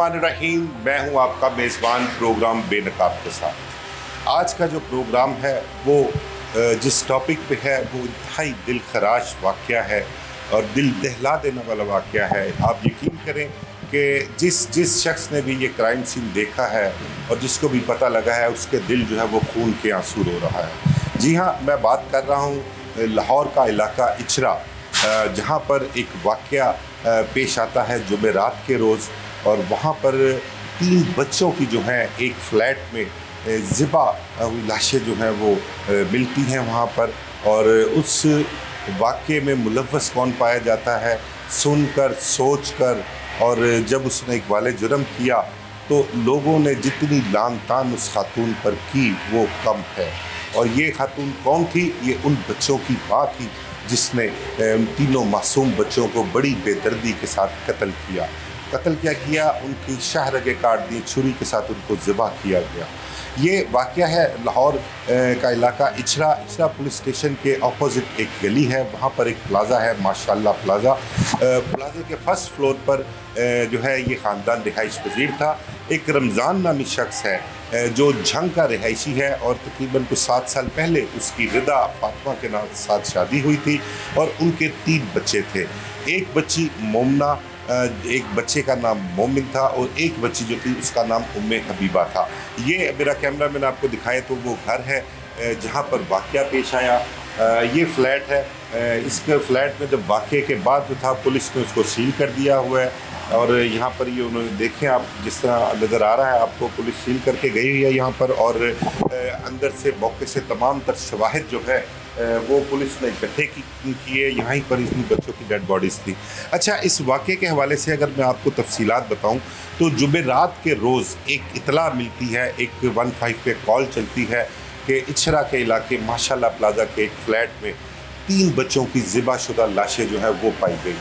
बिस्मिल्लाहिर्रहमानिर्रहीम। मैं हूं आपका मेज़बान प्रोग्राम बेनकाब के साथ। आज का जो प्रोग्राम है वो जिस टॉपिक पे है वो इंतहाई दिल खराश वाक़या है और दिल दहला देने वाला वाक़या है। आप यकीन करें कि जिस शख्स ने भी ये क्राइम सीन देखा है और जिसको भी पता लगा है उसके दिल जो है वो खून के आंसू रो रहा है। जी हाँ, मैं बात कर रहा हूँ लाहौर का इलाका इचरा, जहाँ पर एक वाक़या पेश आता है जुमेरात के रोज़, और वहाँ पर 3 बच्चों की जो हैं एक फ़्लैट में ज़िबा हुई लाशें जो हैं वो मिलती हैं वहाँ पर। और उस वाक़े में मुलव्वस कौन पाया जाता है, सुनकर सोचकर, और जब उसने इक़बाल जुर्म किया तो लोगों ने जितनी लान तान उस खातून पर की वो कम है। और ये खातून कौन थी? ये उन बच्चों की माँ थी जिसने उन तीनों मासूम बच्चों को बड़ी बेदर्दी के साथ कत्ल किया। क्या किया? उनकी शाहरगें काट दी, छुरी के साथ उनको ज़िबा किया गया। ये वाक़या है लाहौर का इलाका इचरा पुलिस स्टेशन के ऑपोजिट एक गली है, वहाँ पर एक प्लाज़ा है, माशाल्लाह प्लाज़ा। प्लाज़े के फर्स्ट फ्लोर पर जो है ये ख़ानदान रिहाइश पजीर था। एक रमज़ान नामी शख्स है जो झंग का रिहायशी है, और तकरीबन कुछ 7 साल पहले उसकी रिदा फातिमा के साथ शादी हुई थी और उनके 3 बच्चे थे। एक बच्ची मोमना, एक बच्चे का नाम मोमिन था, और एक बच्ची जो थी उसका नाम उम्मे हबीबा था। ये मेरा कैमरा मैंने आपको दिखाया तो वो घर है जहाँ पर वाक़या पेश आया। ये फ्लैट है। इसके फ्लैट में जब वाक़े के बाद जो था पुलिस ने उसको सील कर दिया हुआ है, और यहाँ पर ये उन्होंने देखें आप जिस तरह नज़र आ रहा है आपको, पुलिस सील करके गई हुई है यहाँ पर, और अंदर से मौके से तमाम तर शवाहिद जो है वो पुलिस ने इकट्ठे किए। यहाँ ही पर इन बच्चों की डेड बॉडीज़ थी। अच्छा, इस वाक़े के हवाले से अगर मैं आपको तफसीलात बताऊँ तो जुमेरात के रोज़ एक इतला मिलती है, एक 15 पे कॉल चलती है कि इचरा के इलाके माशाल्लाह प्लाज़ा के एक फ़्लैट में 3 बच्चों की ज़िबाशुदा लाशें जो है वो पाई गई।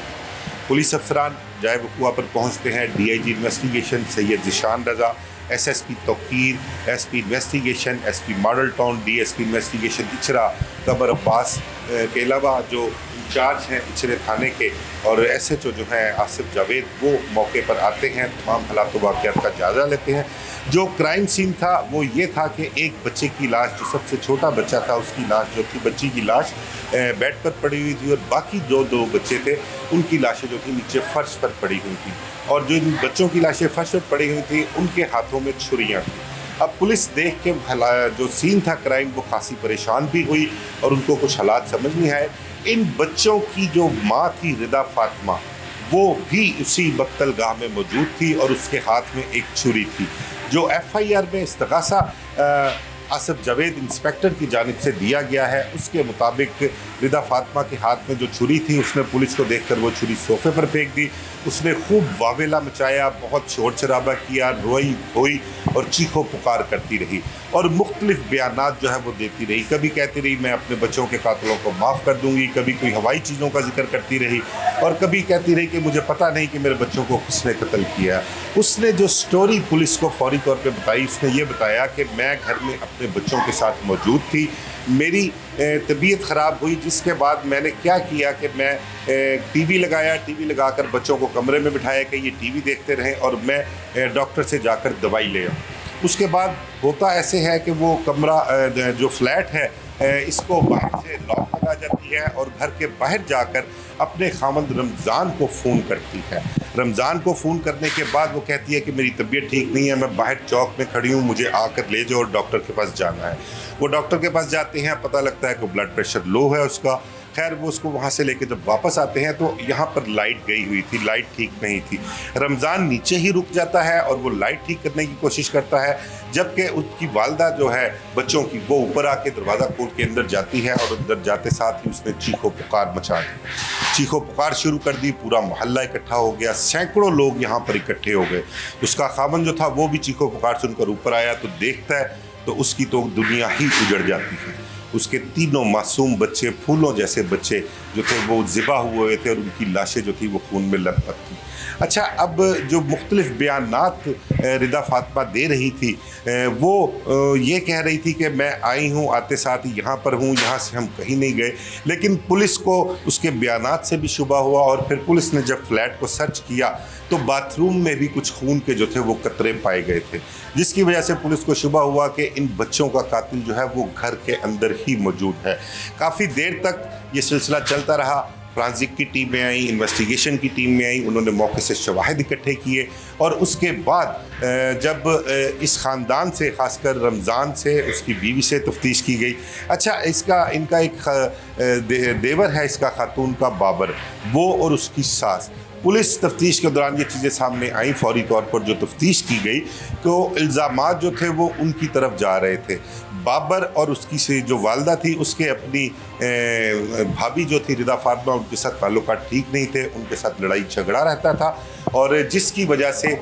पुलिस अफसरान जाए वक़ुआ पर पहुँचते हैं। DIG investigation Syed Zeeshan Raza, SSP Tauqeer, SP investigation, SP model town, DSP investigation Ichhra Qamar Abbas के अलावा जो इंचार्ज हैं इचरे थाने के, और SHO जो हैं आसिफ जावेद, वो मौके पर आते हैं, तमाम हालात व वाक़यात का जायज़ा लेते हैं। जो क्राइम सीन था वो ये था कि एक बच्चे की लाश, जो सबसे छोटा बच्चा था उसकी लाश जो थी, बच्ची की लाश बेड पर पड़ी हुई थी, और बाकी जो 2 बच्चे थे उनकी लाशें जो थी नीचे फ़र्श पर पड़ी हुई थी, और जो इन बच्चों की लाशें फ़र्श पर पड़ी हुई थी उनके हाथों में छुरियाँ थी। अब पुलिस देख के जो सीन था क्राइम, वो खासी परेशान भी हुई और उनको कुछ हालात समझ नहीं आए। इन बच्चों की जो माँ थी रिदा फातिमा, वो भी उसी बख्तलगाह में मौजूद थी और उसके हाथ में एक छुरी थी। जो FIR में इस्तग़ासा आसिफ जावेद इंस्पेक्टर की जानिब से दिया गया है, उसके मुताबिक रिदा फातिमा के हाथ में जो छुरी थी उसने पुलिस को देखकर वो छुरी सोफ़े पर फेंक दी। उसने खूब वावेला मचाया, बहुत शोर शराबा किया, रोई धोई और चीखो पुकार करती रही, और मुख्तलिफ बयानात जो है वो देती रही। कभी कहती रही मैं अपने बच्चों के कातिलों को माफ़ कर दूँगी, कभी कोई हवाई चीज़ों का जिक्र करती रही, और कभी कहती रही कि मुझे पता नहीं कि मेरे बच्चों को किसने कत्ल किया। उसने जो स्टोरी पुलिस को फौरी तौर पे बताई, उसने ये बताया कि मैं घर में अपने बच्चों के साथ मौजूद थी, मेरी तबीयत ख़राब हुई, जिसके बाद मैंने क्या किया कि मैं टीवी लगाया, टीवी लगाकर बच्चों को कमरे में बिठाया कि ये टीवी देखते रहें, और मैं डॉक्टर से जाकर दवाई ले आऊँ। उसके बाद होता ऐसे है कि वो कमरा जो फ्लैट है इसको बाहर से लॉक लगा जाती है, और घर के बाहर जाकर अपने खामंद रमज़ान को फ़ोन करती है। रमज़ान को फ़ोन करने के बाद वो कहती है कि मेरी तबीयत ठीक नहीं है, मैं बाहर चौक में खड़ी हूँ, मुझे आकर ले जाओ, डॉक्टर के पास जाना है। वो डॉक्टर के पास जाते हैं, पता लगता है कि ब्लड प्रेशर लो है उसका। खैर वो उसको वहाँ से लेके जब वापस आते हैं तो यहाँ पर लाइट गई हुई थी, लाइट ठीक नहीं थी। रमज़ान नीचे ही रुक जाता है और वो लाइट ठीक करने की कोशिश करता है, जबकि उसकी वालदा जो है बच्चों की, वो ऊपर आके दरवाज़ा खोल के अंदर जाती है, और अंदर जाते साथ ही उसने चीखो पुकार मचा दी, चीखो पुकार शुरू कर दी। पूरा मोहल्ला इकट्ठा हो गया, सैकड़ों लोग यहाँ पर इकट्ठे हो गए। उसका खामन जो था वो भी चीखो पुकार सुनकर ऊपर आया, तो देखता है तो उसकी तो दुनिया ही उजड़ जाती है। اس کے تینوں معصوم بچے، پھولوں جیسے بچے جو تھے وہ ذبح ہوئے تھے اور ان کی لاشیں جو تھی وہ خون میں لت-پت تھیں۔ اچھا، اب جو مختلف بیانات ردا فاطمہ دے رہی تھی، وہ یہ کہہ رہی تھی کہ میں آئی ہوں، آتے ساتھ یہاں پر ہوں، یہاں سے ہم کہیں نہیں گئے، لیکن پولیس کو اس کے بیانات سے بھی شبہ ہوا، اور پھر پولیس نے جب فلیٹ کو سرچ کیا تو باتھ روم میں بھی کچھ خون کے جو تھے وہ قطرے پائے گئے تھے، جس کی وجہ سے پولیس کو شبہ ہوا کہ ان بچوں کا قاتل جو ہے وہ گھر کے اندر ہی موجود ہے۔ کافی دیر تک یہ سلسلہ چلتا رہا، فرانزک کی ٹیمیں آئیں، انویسٹیگیشن کی ٹیمیں آئیں، انہوں نے موقع سے شواہد اکٹھے کیے، اور اس کے بعد جب اس خاندان سے، خاص کر رمضان سے، اس کی بیوی سے تفتیش کی گئی۔ اچھا، ان کا ایک دیور ہے اس کا، خاتون کا، بابر، وہ اور اس کی ساس۔ پولیس تفتیش کے دوران یہ چیزیں سامنے آئیں، فوری طور پر جو تفتیش کی گئی تو الزامات جو تھے وہ ان کی طرف جا رہے تھے۔ بابر اور اس کی سے جو والدہ تھی، اس کے اپنی بھابھی جو تھی ردا فاطمہ، ان کے ساتھ تعلقات ٹھیک نہیں تھے، ان کے ساتھ لڑائی جھگڑا رہتا تھا، اور جس کی وجہ سے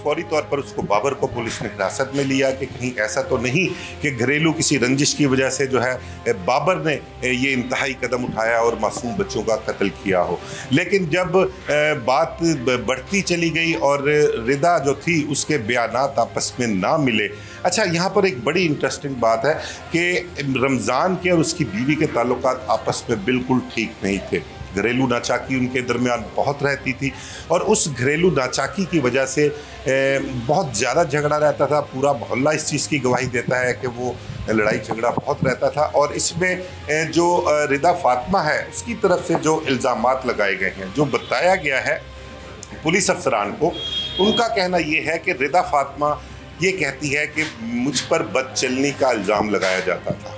فوری طور پر اس کو، بابر کو، پولیس نے حراست میں لیا کہ کہیں ایسا تو نہیں کہ گھریلو کسی رنجش کی وجہ سے جو ہے بابر نے یہ انتہائی قدم اٹھایا اور معصوم بچوں کا قتل کیا ہو۔ لیکن جب بات بڑھتی چلی گئی اور ردا جو تھی اس کے بیانات آپس میں نہ ملے۔ اچھا، یہاں پر ایک بڑی انٹرسٹنگ بات ہے کہ رمضان کے اور اس کی بیوی کے تعلقات آپس میں بالکل ٹھیک نہیں تھے، گھریلو ناچاکی ان کے درمیان بہت رہتی تھی، اور اس گھریلو ناچاکی کی وجہ سے بہت زیادہ جھگڑا رہتا تھا۔ پورا محلہ اس چیز کی گواہی دیتا ہے کہ وہ لڑائی جھگڑا بہت رہتا تھا، اور اس میں جو ردا فاطمہ ہے اس کی طرف سے جو الزامات لگائے گئے ہیں، جو بتایا گیا ہے پولیس افسران کو، ان کا کہنا یہ ہے کہ ردا فاطمہ یہ کہتی ہے کہ مجھ پر بد چلنی کا الزام لگایا جاتا تھا،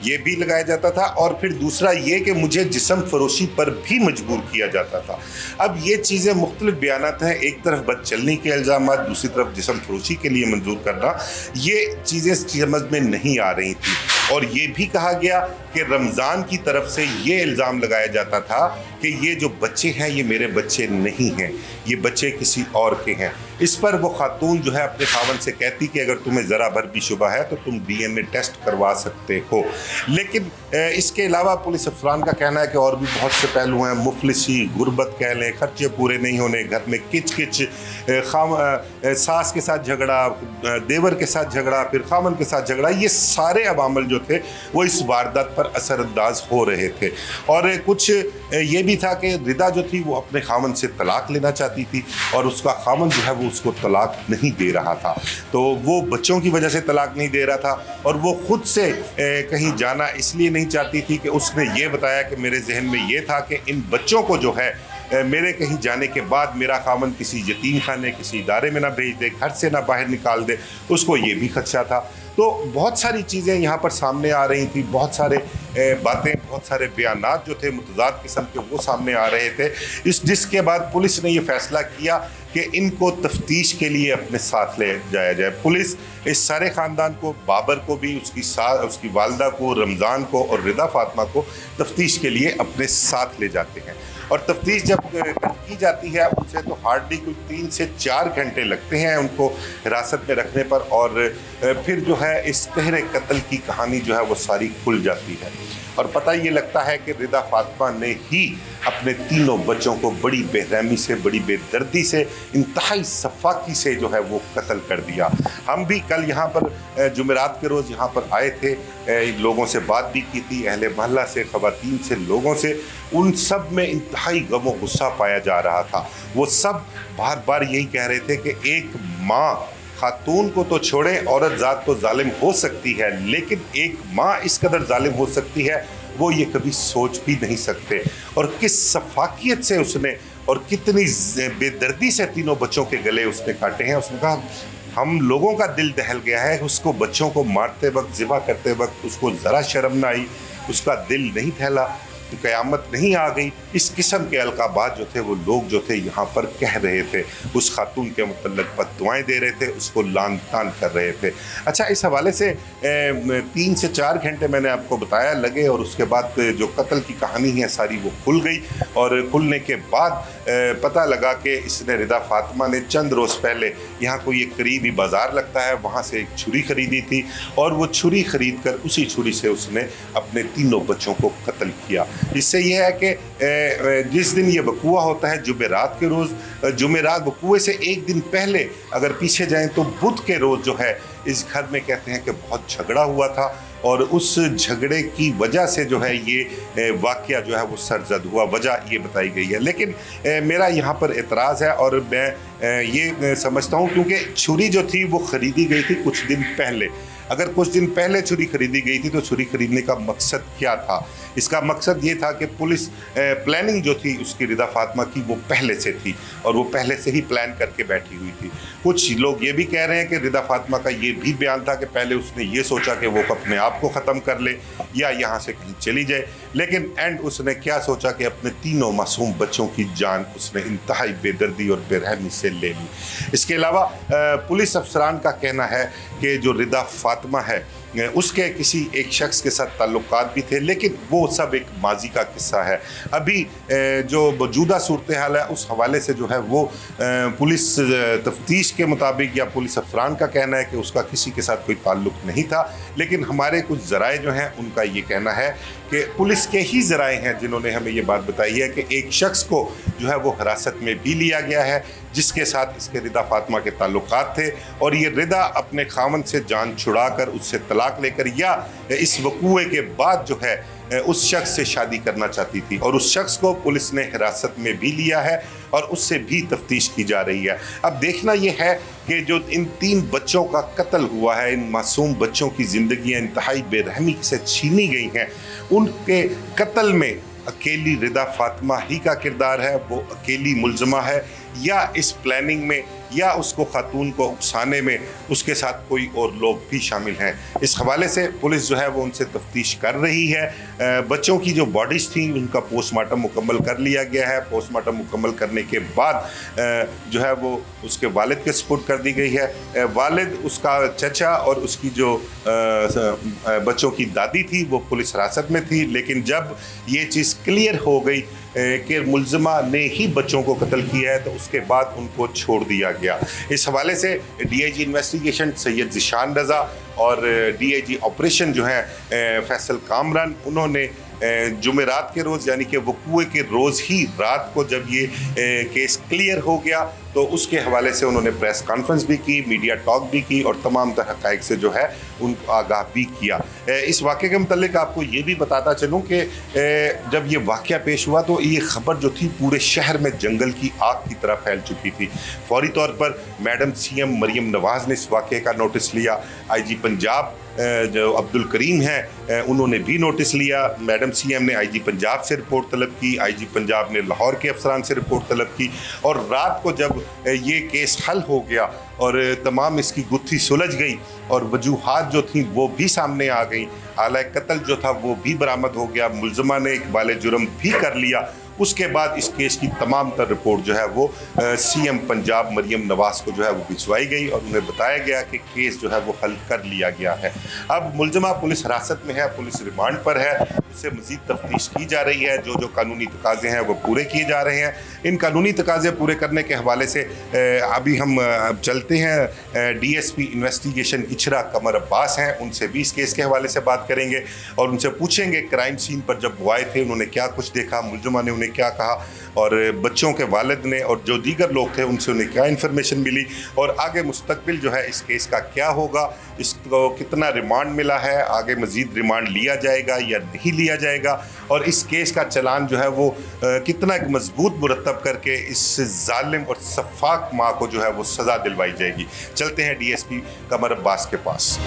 یہ بھی لگایا جاتا تھا، اور پھر دوسرا یہ کہ مجھے جسم فروشی پر بھی مجبور کیا جاتا تھا۔ اب یہ چیزیں مختلف بیانات ہیں، ایک طرف بد چلنی کے الزامات، دوسری طرف جسم فروشی کے لیے منظور کرنا، یہ چیزیں سمجھ میں نہیں آ رہی تھیں۔ اور یہ بھی کہا گیا کہ رمضان کی طرف سے یہ الزام لگایا جاتا تھا کہ یہ جو بچے ہیں یہ میرے بچے نہیں ہیں، یہ بچے کسی اور کے ہیں۔ اس پر وہ خاتون جو ہے اپنے خاوند سے کہتی کہ اگر تمہیں ذرا بھر بھی شبہ ہے تو تم ڈی این اے ٹیسٹ کروا سکتے ہو۔ لیکن اس کے علاوہ پولیس افسران کا کہنا ہے کہ اور بھی بہت سے پہلو ہیں، مفلسی، غربت کہہ لیں، خرچے پورے نہیں ہونے، گھر میں کچ کچ، ساس کے ساتھ جھگڑا، دیور کے ساتھ جھگڑا، پھر خاوند کے ساتھ جھگڑا، یہ سارے عوامل جو تھے وہ اس واردات پر اثر انداز ہو رہے تھے۔ اور کچھ یہ بھی تھا کہ ردا جو تھی وہ اپنے خاوند سے طلاق لینا چاہتی تھی، اور اس کا خاوند جو ہے وہ اس کو طلاق نہیں دے رہا تھا، تو وہ بچوں کی وجہ سے طلاق نہیں دے رہا تھا، اور وہ خود سے کہیں جانا اس لیے نہیں چاہتی تھی کہ اس نے یہ بتایا کہ میرے ذہن میں یہ تھا کہ ان بچوں کو جو ہے میرے کہیں جانے کے بعد میرا خاوند کسی یتیم خانے، کسی ادارے میں نہ بھیج دے، گھر سے نہ باہر نکال دے، اس کو یہ بھی خدشہ تھا۔ تو بہت ساری چیزیں یہاں پر سامنے آ رہی تھیں، بہت سارے باتیں، بہت سارے بیانات جو تھے متضاد قسم کے وہ سامنے آ رہے تھے، جس کے بعد پولیس نے یہ فیصلہ کیا کہ ان کو تفتیش کے لیے اپنے ساتھ لے جایا جائے۔ پولیس اس سارے خاندان کو، بابر کو بھی، اس کی والدہ کو، رمضان کو اور ردا فاطمہ کو تفتیش کے لیے اپنے ساتھ لے جاتے ہیں، اور تفتیش جب کی جاتی ہے ان سے تو ہارڈلی کوئی 3 سے 4 گھنٹے لگتے ہیں ان کو حراست میں رکھنے پر، اور پھر جو ہے اس تہر قتل کی کہانی جو ہے وہ ساری کھل جاتی ہے، اور پتہ یہ لگتا ہے کہ ردا فاطمہ نے ہی اپنے تینوں بچوں کو بڑی بے رحمی سے، بڑی بے دردی سے، انتہائی سفاکی سے جو ہے وہ قتل کر دیا۔ ہم بھی کل یہاں پر جمعرات کے روز یہاں پر آئے تھے، لوگوں سے بات بھی کی تھی، اہل محلہ سے، خواتین سے، لوگوں سے، ان سب میں انتہائی غم و غصہ پایا جا رہا تھا۔ وہ سب بار بار یہی کہہ رہے تھے کہ ایک ماں، خاتون کو تو چھوڑیں، عورت ذات تو ظالم ہو سکتی ہے، لیکن ایک ماں اس قدر ظالم ہو سکتی ہے وہ یہ کبھی سوچ بھی نہیں سکتے۔ اور کس سفاکیت سے اس نے اور کتنی بے دردی سے تینوں بچوں کے گلے اس نے کاٹے ہیں۔ اس نے کہا ہم لوگوں کا دل دہل گیا ہے، اس کو بچوں کو مارتے وقت، ذبح کرتے وقت اس کو ذرا شرم نہ آئی، اس کا دل نہیں دہلا۔ क़यामत नहीं आ गई, इस किस्म के अलकाबात जो थे वो लोग जो थे यहाँ पर कह रहे थे, उस खातून के मुतल्लिक़ बद्दुआएं दे रहे थे, उसको लान तान कर रहे थे। अच्छा, इस हवाले से 3 से 4 घंटे मैंने आपको बताया लगे, और उसके बाद जो कत्ल की कहानी है सारी वो खुल गई, और खुलने के बाद पता लगा कि इसने रिदा फातिमा ने चंद रोज़ पहले यहाँ कोई एक करीबी बाज़ार लगता है वहाँ से एक छुरी ख़रीदी थी, और वो छुरी ख़रीद कर उसी छुरी से उसने अपने तीनों बच्चों को कत्ल किया। इससे यह है कि जिस दिन ये वक़ूआ होता है जुमेरात के रोज़, जुमेरात वक़ूए से एक दिन पहले अगर पीछे जाएँ तो बुध के रोज़ जो है इस घर में कहते हैं कि बहुत झगड़ा हुआ था, और उस झगड़े की वजह से जो है ये वाक़या जो है वो सरजद हुआ, वजह ये बताई गई है। लेकिन मेरा यहाँ पर एतराज़ है, और मैं ये समझता हूँ क्योंकि छुरी जो थी वो ख़रीदी गई थी कुछ दिन पहले। अगर कुछ दिन पहले छुरी खरीदी गई थी तो छुरी खरीदने का मकसद क्या था? इसका मकसद ये था कि पुलिस प्लानिंग जो थी उसकी रिदा फातिमा की वो पहले से थी, और वो पहले से ही प्लान करके बैठी हुई थी। कुछ लोग ये भी कह रहे हैं कि रिदा फातिमा का ये भी बयान था कि पहले उसने ये सोचा कि वो अपने आप को ख़त्म कर ले या यहाँ से कहीं चली जाए, लेकिन एंड उसने क्या सोचा कि अपने तीनों मासूम बच्चों की जान उसने इंतहाई बेदर्दी और बेरहमी से ले ली। इसके अलावा पुलिस अफसरान का कहना है कि जो रिदा फातिमा है उसके किसी एक शख्स के साथ ताल्लुकात भी थे, लेकिन वो सब एक माजी का किस्सा है। अभी जो मौजूदा सूरत हाल है उस हवाले से जो है वो पुलिस तफ्तीश के मुताबिक या पुलिस अफसरान का कहना है कि उसका किसी के साथ कोई ताल्लुक नहीं था, लेकिन हमारे कुछ ज़राए जो हैं उनका ये कहना है कि पुलिस के ही ज़राए हैं जिन्होंने हमें ये बात बताई है कि एक शख्स को जो है वो हिरासत में भी लिया गया है जिसके साथ इसके रिदा फातिमा के ताल्लुकात थे, और ये रिदा अपने खामन से जान छुड़ाकर उससे तलाक लेकर या इस वक़ूए के बाद जो है उस शख्स से शादी करना चाहती थी, और उस शख्स को पुलिस ने हिरासत में भी लिया है और उससे भी तफ्तीश की जा रही है। अब देखना ये है कि जो इन 3 बच्चों का कत्ल हुआ है, इन मासूम बच्चों की ज़िंदगियाँ इंतहाई बेरहमी से छीनी गई हैं, उनके कत्ल में अकेली रिदा फातिमा ही का किरदार है, वो अकेली मुल्ज़मा है, या इस प्लानिंग में या उसको खातून को उकसाने में उसके साथ कोई और लोग भी शामिल हैं। इस हवाले से पुलिस जो है वो उनसे तफ्तीश कर रही है। बच्चों की जो बॉडीज़ थी उनका पोस्टमार्टम मुकम्मल कर लिया गया है। पोस्टमार्टम मुकम्मल करने के बाद जो है वो उसके वालिद के सपुर्द कर दी गई है। वालिद, उसका चचा और उसकी जो बच्चों की दादी थी वो पुलिस हिरासत में थी, लेकिन जब ये चीज़ क्लियर हो गई कि मुल्ज़मा ने ही बच्चों को कत्ल किया है तो उसके बाद उनको छोड़ दिया गया। इस हवाले से DIG इन्वेस्टिगेशन सैयद ज़ीशान रज़ा और DIG ऑपरेशन जो हैं फैसल कामरान, उन्होंने जुमेरात के रोज़ यानी कि वक़ूए के रोज़ ही रात को जब ये केस क्लियर हो गया तो उसके हवाले से उन्होंने प्रेस कॉन्फ्रेंस भी की, मीडिया टॉक भी की और तमाम तरह हक़ाइक़ से जो है उनको आगाह भी किया। इस वाक़े के मुतल्लिक़ आपको ये भी बताता चलूँ कि जब ये वाक़या पेश हुआ तो ये ख़बर जो थी पूरे शहर में जंगल की आग की तरह फैल चुकी थी। फौरी तौर पर मैडम CM मरियम नवाज़ ने इस वाक़े का नोटिस लिया। IG पंजाब जो अब्दुल करीम हैं उन्होंने भी नोटिस लिया। मैडम CM ने IG पंजाब से रिपोर्ट तलब की, IG पंजाब ने लाहौर के अफसरान से रिपोर्ट तलब की, और रात को जब ये केस हल हो गया और तमाम इसकी गुत्थी सुलझ गई और वजूहात जो थी वो भी सामने आ गई, आला कत्ल जो था वो भी बरामद हो गया, मुल्ज़मा ने इक़बाल जुर्म भी कर लिया, उसके बाद इस केस की तमाम तर रिपोर्ट जो है वो CM पंजाब मरियम नवाज़ को जो है वो भिजवाई गई और उन्हें बताया गया कि केस जो है वो हल कर लिया गया है। अब मुल्ज़मा पुलिस हिरासत में है, पुलिस रिमांड पर है, उससे मज़ीद तफ्तीश की जा रही है। जो जो कानूनी तकाज़े हैं वो पूरे किए जा रहे हैं। इन कानूनी तकाज़े पूरे करने के हवाले से अभी हम चलते हैं DSP इन्वेस्टिगेशन इचरा कमर अब्बास हैं, उनसे भी इस केस के हवाले से बात करेंगे और उनसे पूछेंगे क्राइम सीन पर जब वो आए थे उन्होंने क्या कुछ देखा, मुल्ज़मा ने उन्हें क्या कहा और बच्चों के वालिद ने और जो दीगर लोग थे उनसे उन्हें क्या इन्फॉर्मेशन मिली और आगे मुस्तकबिल जो है इस केस का क्या होगा, इसको कितना रिमांड मिला है, आगे मज़ीद रिमांड लिया जाएगा या नहीं लिया जाएगा और इस केस का चलान जो है वो कितना एक मजबूत मुरतब करके इस जालिम और सफाक माँ को जो है वो सज़ा दिलवाई जाएगी। चलते हैं DSP कमर अब्बास के पास।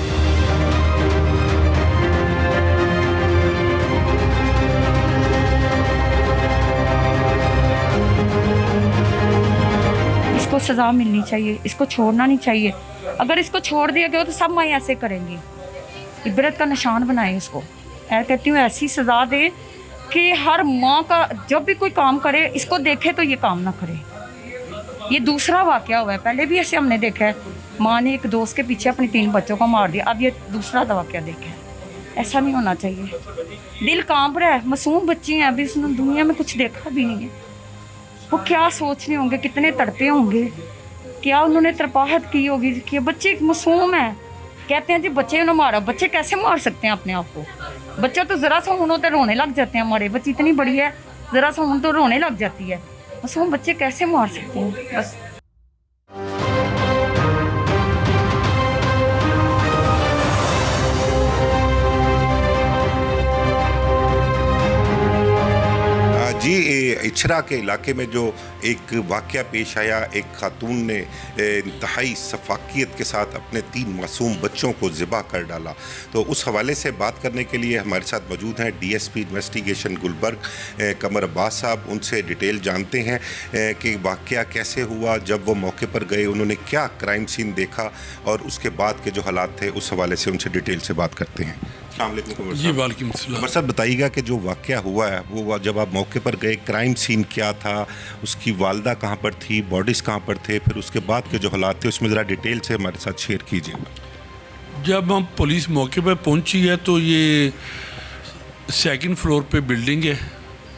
इसको सज़ा मिलनी चाहिए, इसको छोड़ना नहीं चाहिए। अगर इसको छोड़ दिया गया तो सब माँ ऐसे करेंगी, इबरत का निशान बनाए इसको। मैं कहती हूँ ऐसी सज़ा दे कि हर माँ का जब भी कोई काम करे इसको देखे तो ये काम ना करे। ये दूसरा वाकया हुआ है, पहले भी ऐसे हमने देखा है, माँ ने एक दोस्त के पीछे अपने 3 बच्चों को मार दिया, अब ये दूसरा वाकया देखा है। ऐसा नहीं होना चाहिए। दिल कांप रहा है, मासूम बच्ची हैं, अभी इसने दुनिया में कुछ देखा भी नहीं है। वो क्या सोच रहे होंगे, कितने तड़पे होंगे, क्या उन्होंने तरपाहट की होगी कि बच्चे मासूम है। कहते हैं जी बच्चे ने मारा, बच्चे कैसे मार सकते हैं अपने आप को? बच्चा तो ज़रा सा उन्होंने तो रोने लग जाते हैं, हमारे बच्ची इतनी बड़ी है, ज़रा सा उन तो रोने लग जाती है। मासूम बच्चे कैसे मार सकते हैं? बस जी, इछरा के इलाके में जो एक वाक़या पेश आया, एक खातून ने इंतहाई सफाकियत के साथ अपने 3 मासूम बच्चों को ज़िबा कर डाला, तो उस हवाले से बात करने के लिए हमारे साथ मौजूद हैं डीएसपी इन्वेस्टिगेशन गुलबर्ग कमर अब्बास साहब। उनसे डिटेल जानते हैं कि वाक़या कैसे हुआ, जब वो मौके पर गए उन्होंने क्या क्राइम सीन देखा और उसके बाद के जो हालात थे उस हवाले से उनसे डिटेल से बात करते हैं। जी वालेकुम सलाम। कमर साहब, बताइएगा कि जो वाक़या हुआ है वो जब आप मौके पर गए, क्राइम सीन क्या था, उसकी वालदा कहाँ पर थी, बॉडीज़ कहाँ पर थे, फिर उसके बाद के जो हालात थे उसमें ज़रा डिटेल से हमारे साथ शेयर कीजिएगा। जब हम पुलिस मौके पर पहुंची है तो ये 2nd फ्लोर पे बिल्डिंग है,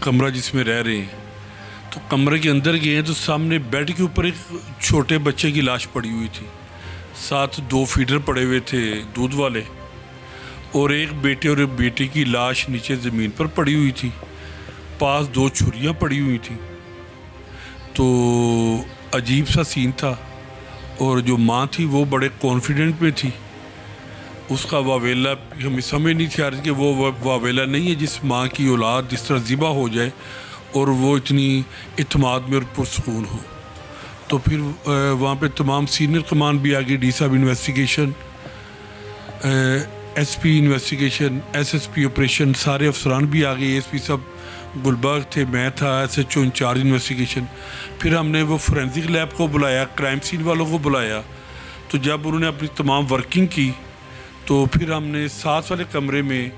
कमरा जिसमें रह रहे हैं, तो कमरे के अंदर गए हैं तो सामने बेड के ऊपर एक छोटे बच्चे की लाश पड़ी हुई थी, साथ 2 फीडर पड़े हुए थे दूध वाले, और एक बेटे और एक बेटी की लाश नीचे ज़मीन पर पड़ी हुई थी, पास 2 छुरियाँ पड़ी हुई थी। तो अजीब सा सीन था, और जो माँ थी वो बड़े कॉन्फिडेंट में थी, उसका वावेला हमें समझ नहीं थी आ रही कि वो वावेला नहीं है जिस माँ की औलाद जिस तरह ज़िबा हो जाए और वो इतनी इत्मीनान में और पुरसकून हो। तो फिर वहाँ पे तमाम सीनियर कमान भी आ गई, डी साहब investigation, SP investigation, SSP operation, सारे अफसरान भी आ गए, एसपी साहब गुलबर्ग थे, मैं था एसएचओ इंचार्ज इन्वेस्टिगेशन। फिर हमने वो फोरेंसिक लैब को बुलाया, क्राइम सीन वालों को बुलाया। तो जब उन्होंने अपनी तमाम वर्किंग की तो फिर हमने साथ वाले कमरे में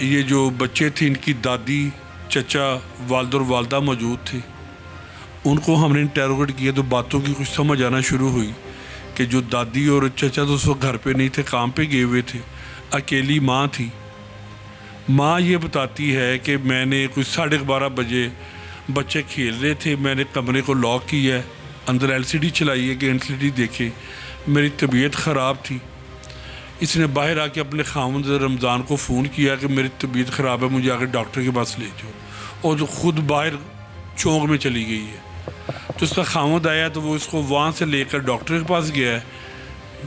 ये जो बच्चे थे, इनकी दादी, चचा, वालिद और वालदा मौजूद थे, उनको हमने इंटेरोगेट किया। तो बातों की कुछ समझ आना शुरू हुई कि जो दादी और चचा तो उस वक्त घर पे नहीं थे, काम पे गए हुए थे, अकेली माँ थी। माँ ये बताती है कि मैंने कुछ 12:30 बजे बच्चे खेल रहे थे, मैंने कमरे को लॉक किया है, अंदर एलसीडी चलाई है कि एलसीडी देखे, मेरी तबीयत ख़राब थी। इसने बाहर आके अपने खामद रमज़ान को फ़ोन किया कि मेरी तबीयत ख़राब है, मुझे आकर डॉक्टर के पास ले जाओ, और जो ख़ुद बाहर चौक में चली गई है। तो उसका खामद आया तो वो इसको वहाँ से लेकर डॉक्टर के पास गया है,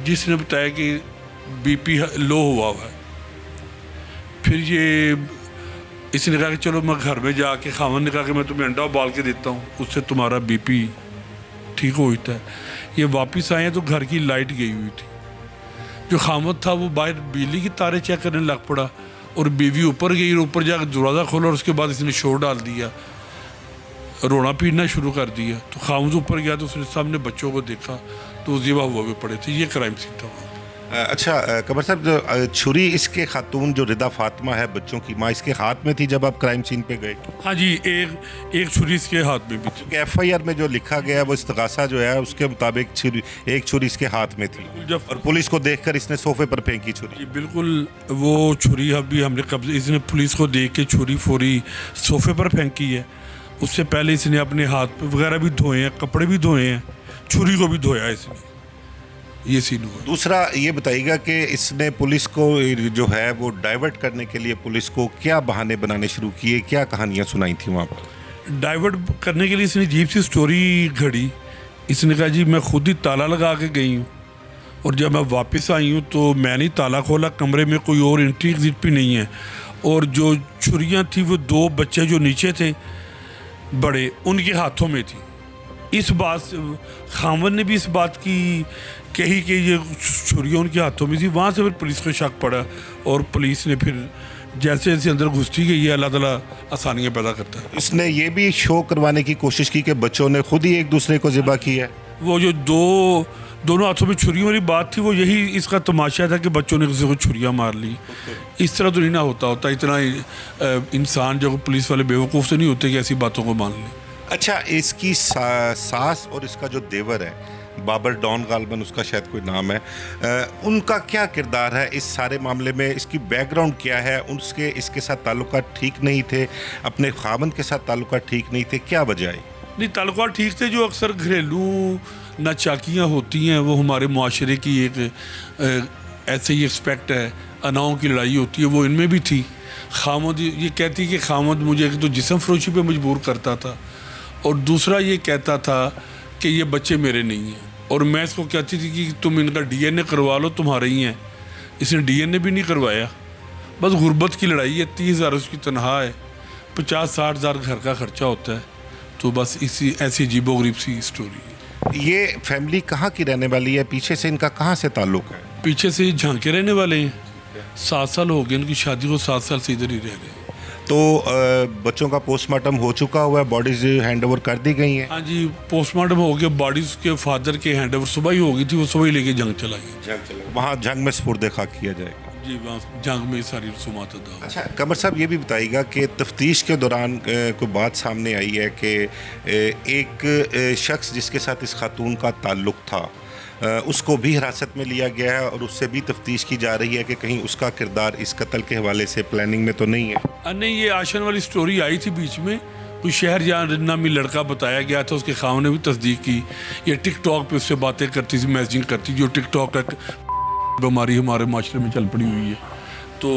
जिसने बताया कि बीपी लो हुआ है। फिर ये इसने कहा कि चलो मैं घर में जाके, खामद ने कहा कि मैं तुम्हें अंडा उबाल के देता हूँ, उससे तुम्हारा बीपी ठीक हो जाता है। ये वापस आए तो घर की लाइट गई हुई थी। जो खामद था वो बाहर बिजली की तारें चेक करने लग पड़ा, और बीवी ऊपर गई और ऊपर जाकर दरवाज़ा खोला, और उसके बाद इसने शोर डाल दिया, रोना पीटना शुरू कर दिया। तो खामद ऊपर गया तो उसने सामने बच्चों को देखा तो ज़िबा हुए हुए पड़े थे। ये क्राइम सीन था वहाँ। अच्छा कमर साहब, जो छुरी इसके खातून जो रिदा फातिमा है बच्चों की माँ, इसके हाथ में थी जब आप क्राइम सीन पे गए? हाँ जी, एक छुरी इसके हाथ में भी थी। क्योंकि एफआईआर में जो लिखा गया है वो इस्तगासा जो है उसके मुताबिक एक छुरी इसके हाथ में थी, जब और पुलिस को देखकर इसने सोफे पर फेंकी छुरी। जी बिल्कुल, वो छुरी अभी हमने कब्जे, इसने पुलिस को देख के छुरी फौरी सोफे पर फेंकी है। उससे पहले इसने अपने हाथ वगैरह भी धोए हैं, कपड़े भी धोए हैं, छुरी को भी धोया इसने। ये सीन हुआ। दूसरा ये बताइएगा कि इसने पुलिस को जो है वो डाइवर्ट करने के लिए पुलिस को क्या बहाने बनाने शुरू किए, क्या कहानियाँ सुनाई थी वहाँ पर? डाइवर्ट करने के लिए इसने अजीब सी स्टोरी घड़ी। इसने कहा जी मैं खुद ही ताला लगा के गई हूँ, और जब मैं वापस आई हूँ तो मैंने ताला खोला, कमरे में कोई और एंट्री एग्जिट भी नहीं है, और जो छुरियाँ थी वो 2 बच्चे जो नीचे थे बड़े, उनके हाथों में थी। इस बात खामद ने भी इस बात की कही कि ये छुरियाँ उनके हाथों में थी। वहाँ से फिर पुलिस को शक पड़ा, और पुलिस ने फिर जैसे जैसे अंदर घुसती गई है, अल्लाह ताला आसानियाँ पैदा करता है। इसने ये भी शो करवाने की कोशिश की कि बच्चों ने खुद ही एक दूसरे को ज़िबा किया है। वो जो 2 دونوں ہاتھوں میں چھریوں والی بات تھی، وہ یہی اس کا تماشا تھا کہ بچوں نے کسی کو چھریاں مار لی. اس طرح تو نہیں نہ ہوتا اتنا انسان جو پولیس والے بیوقوف تو نہیں ہوتے کہ ایسی باتوں کو مان لیں. اچھا، اس کی ساس اور اس کا جو دیور ہے بابر ڈان غالباً اس کا شاید کوئی نام ہے، ان کا کیا کردار ہے اس سارے معاملے میں؟ اس کی بیک گراؤنڈ کیا ہے؟ اس کے ساتھ تعلقات ٹھیک نہیں تھے، اپنے خاوند کے ساتھ تعلقات ٹھیک نہیں تھے، کیا وجہ ہے؟ نہیں، تعلقات ٹھیک تھے. جو اکثر گھریلو ناچاکیاں ہوتی ہیں وہ ہمارے معاشرے کی ایک ایسے ہی ایکسپیکٹ ہے. اناؤں کی لڑائی ہوتی ہے، وہ ان میں بھی تھی. خامد یہ کہتی کہ خامد مجھے ایک تو جسم فروشی پہ مجبور کرتا تھا، اور دوسرا یہ کہتا تھا کہ یہ بچے میرے نہیں ہیں. اور میں اس کو کہتی تھی کہ تم ان کا ڈی این اے کروا لو، تمہارے ہی ہیں. اس نے ڈی این اے بھی نہیں کروایا. بس غربت کی لڑائی ہے. 30,000 اس کی تنخواہ ہے، 50-60,000 گھر کا خرچہ ہوتا ہے. تو بس ایسی عجیب و غریب سی اسٹوری ہے. یہ فیملی کہاں کی رہنے والی ہے؟ پیچھے سے ان کا کہاں سے تعلق ہے؟ پیچھے سے جھانکے رہنے والے ہیں. 7 سال ہو گئے ان کی شادی کو، 7 سال سے ادھر ہی رہ رہے ہیں. تو بچوں کا پوسٹ مارٹم ہو چکا ہوا ہے، باڈیز ہینڈ اوور کر دی گئی ہیں؟ ہاں جی، پوسٹ مارٹم ہو گیا. باڈیز کے فادر کے ہینڈ اوور صبح ہی ہو گئی تھی، وہ صبح ہی لے کے جنگ چلا گیا. وہاں جنگ میں سپرد خاک کیا جائے گا. جی، وہاں جنگ میں ساری رسومات ادا ہوئی. اچھا قمر صاحب، یہ بھی بتائیے گا کہ تفتیش کے دوران کوئی بات سامنے آئی ہے کہ ایک شخص جس کے ساتھ اس خاتون کا تعلق تھا اس کو بھی حراست میں لیا گیا ہے، اور اس سے بھی تفتیش کی جا رہی ہے کہ کہیں اس کا کردار اس قتل کے حوالے سے پلاننگ میں تو نہیں ہے؟ نہیں، یہ آشن والی سٹوری آئی تھی بیچ میں. کوئی شہر جہاں نامی لڑکا بتایا گیا تھا، اس کے خاوند نے بھی تصدیق کی. یہ ٹک ٹاک پہ اس سے باتیں کرتی تھی، میسجنگ کرتی. جو ٹک ٹاک ایک بیماری ہمارے معاشرے میں چل پڑی ہوئی ہے. تو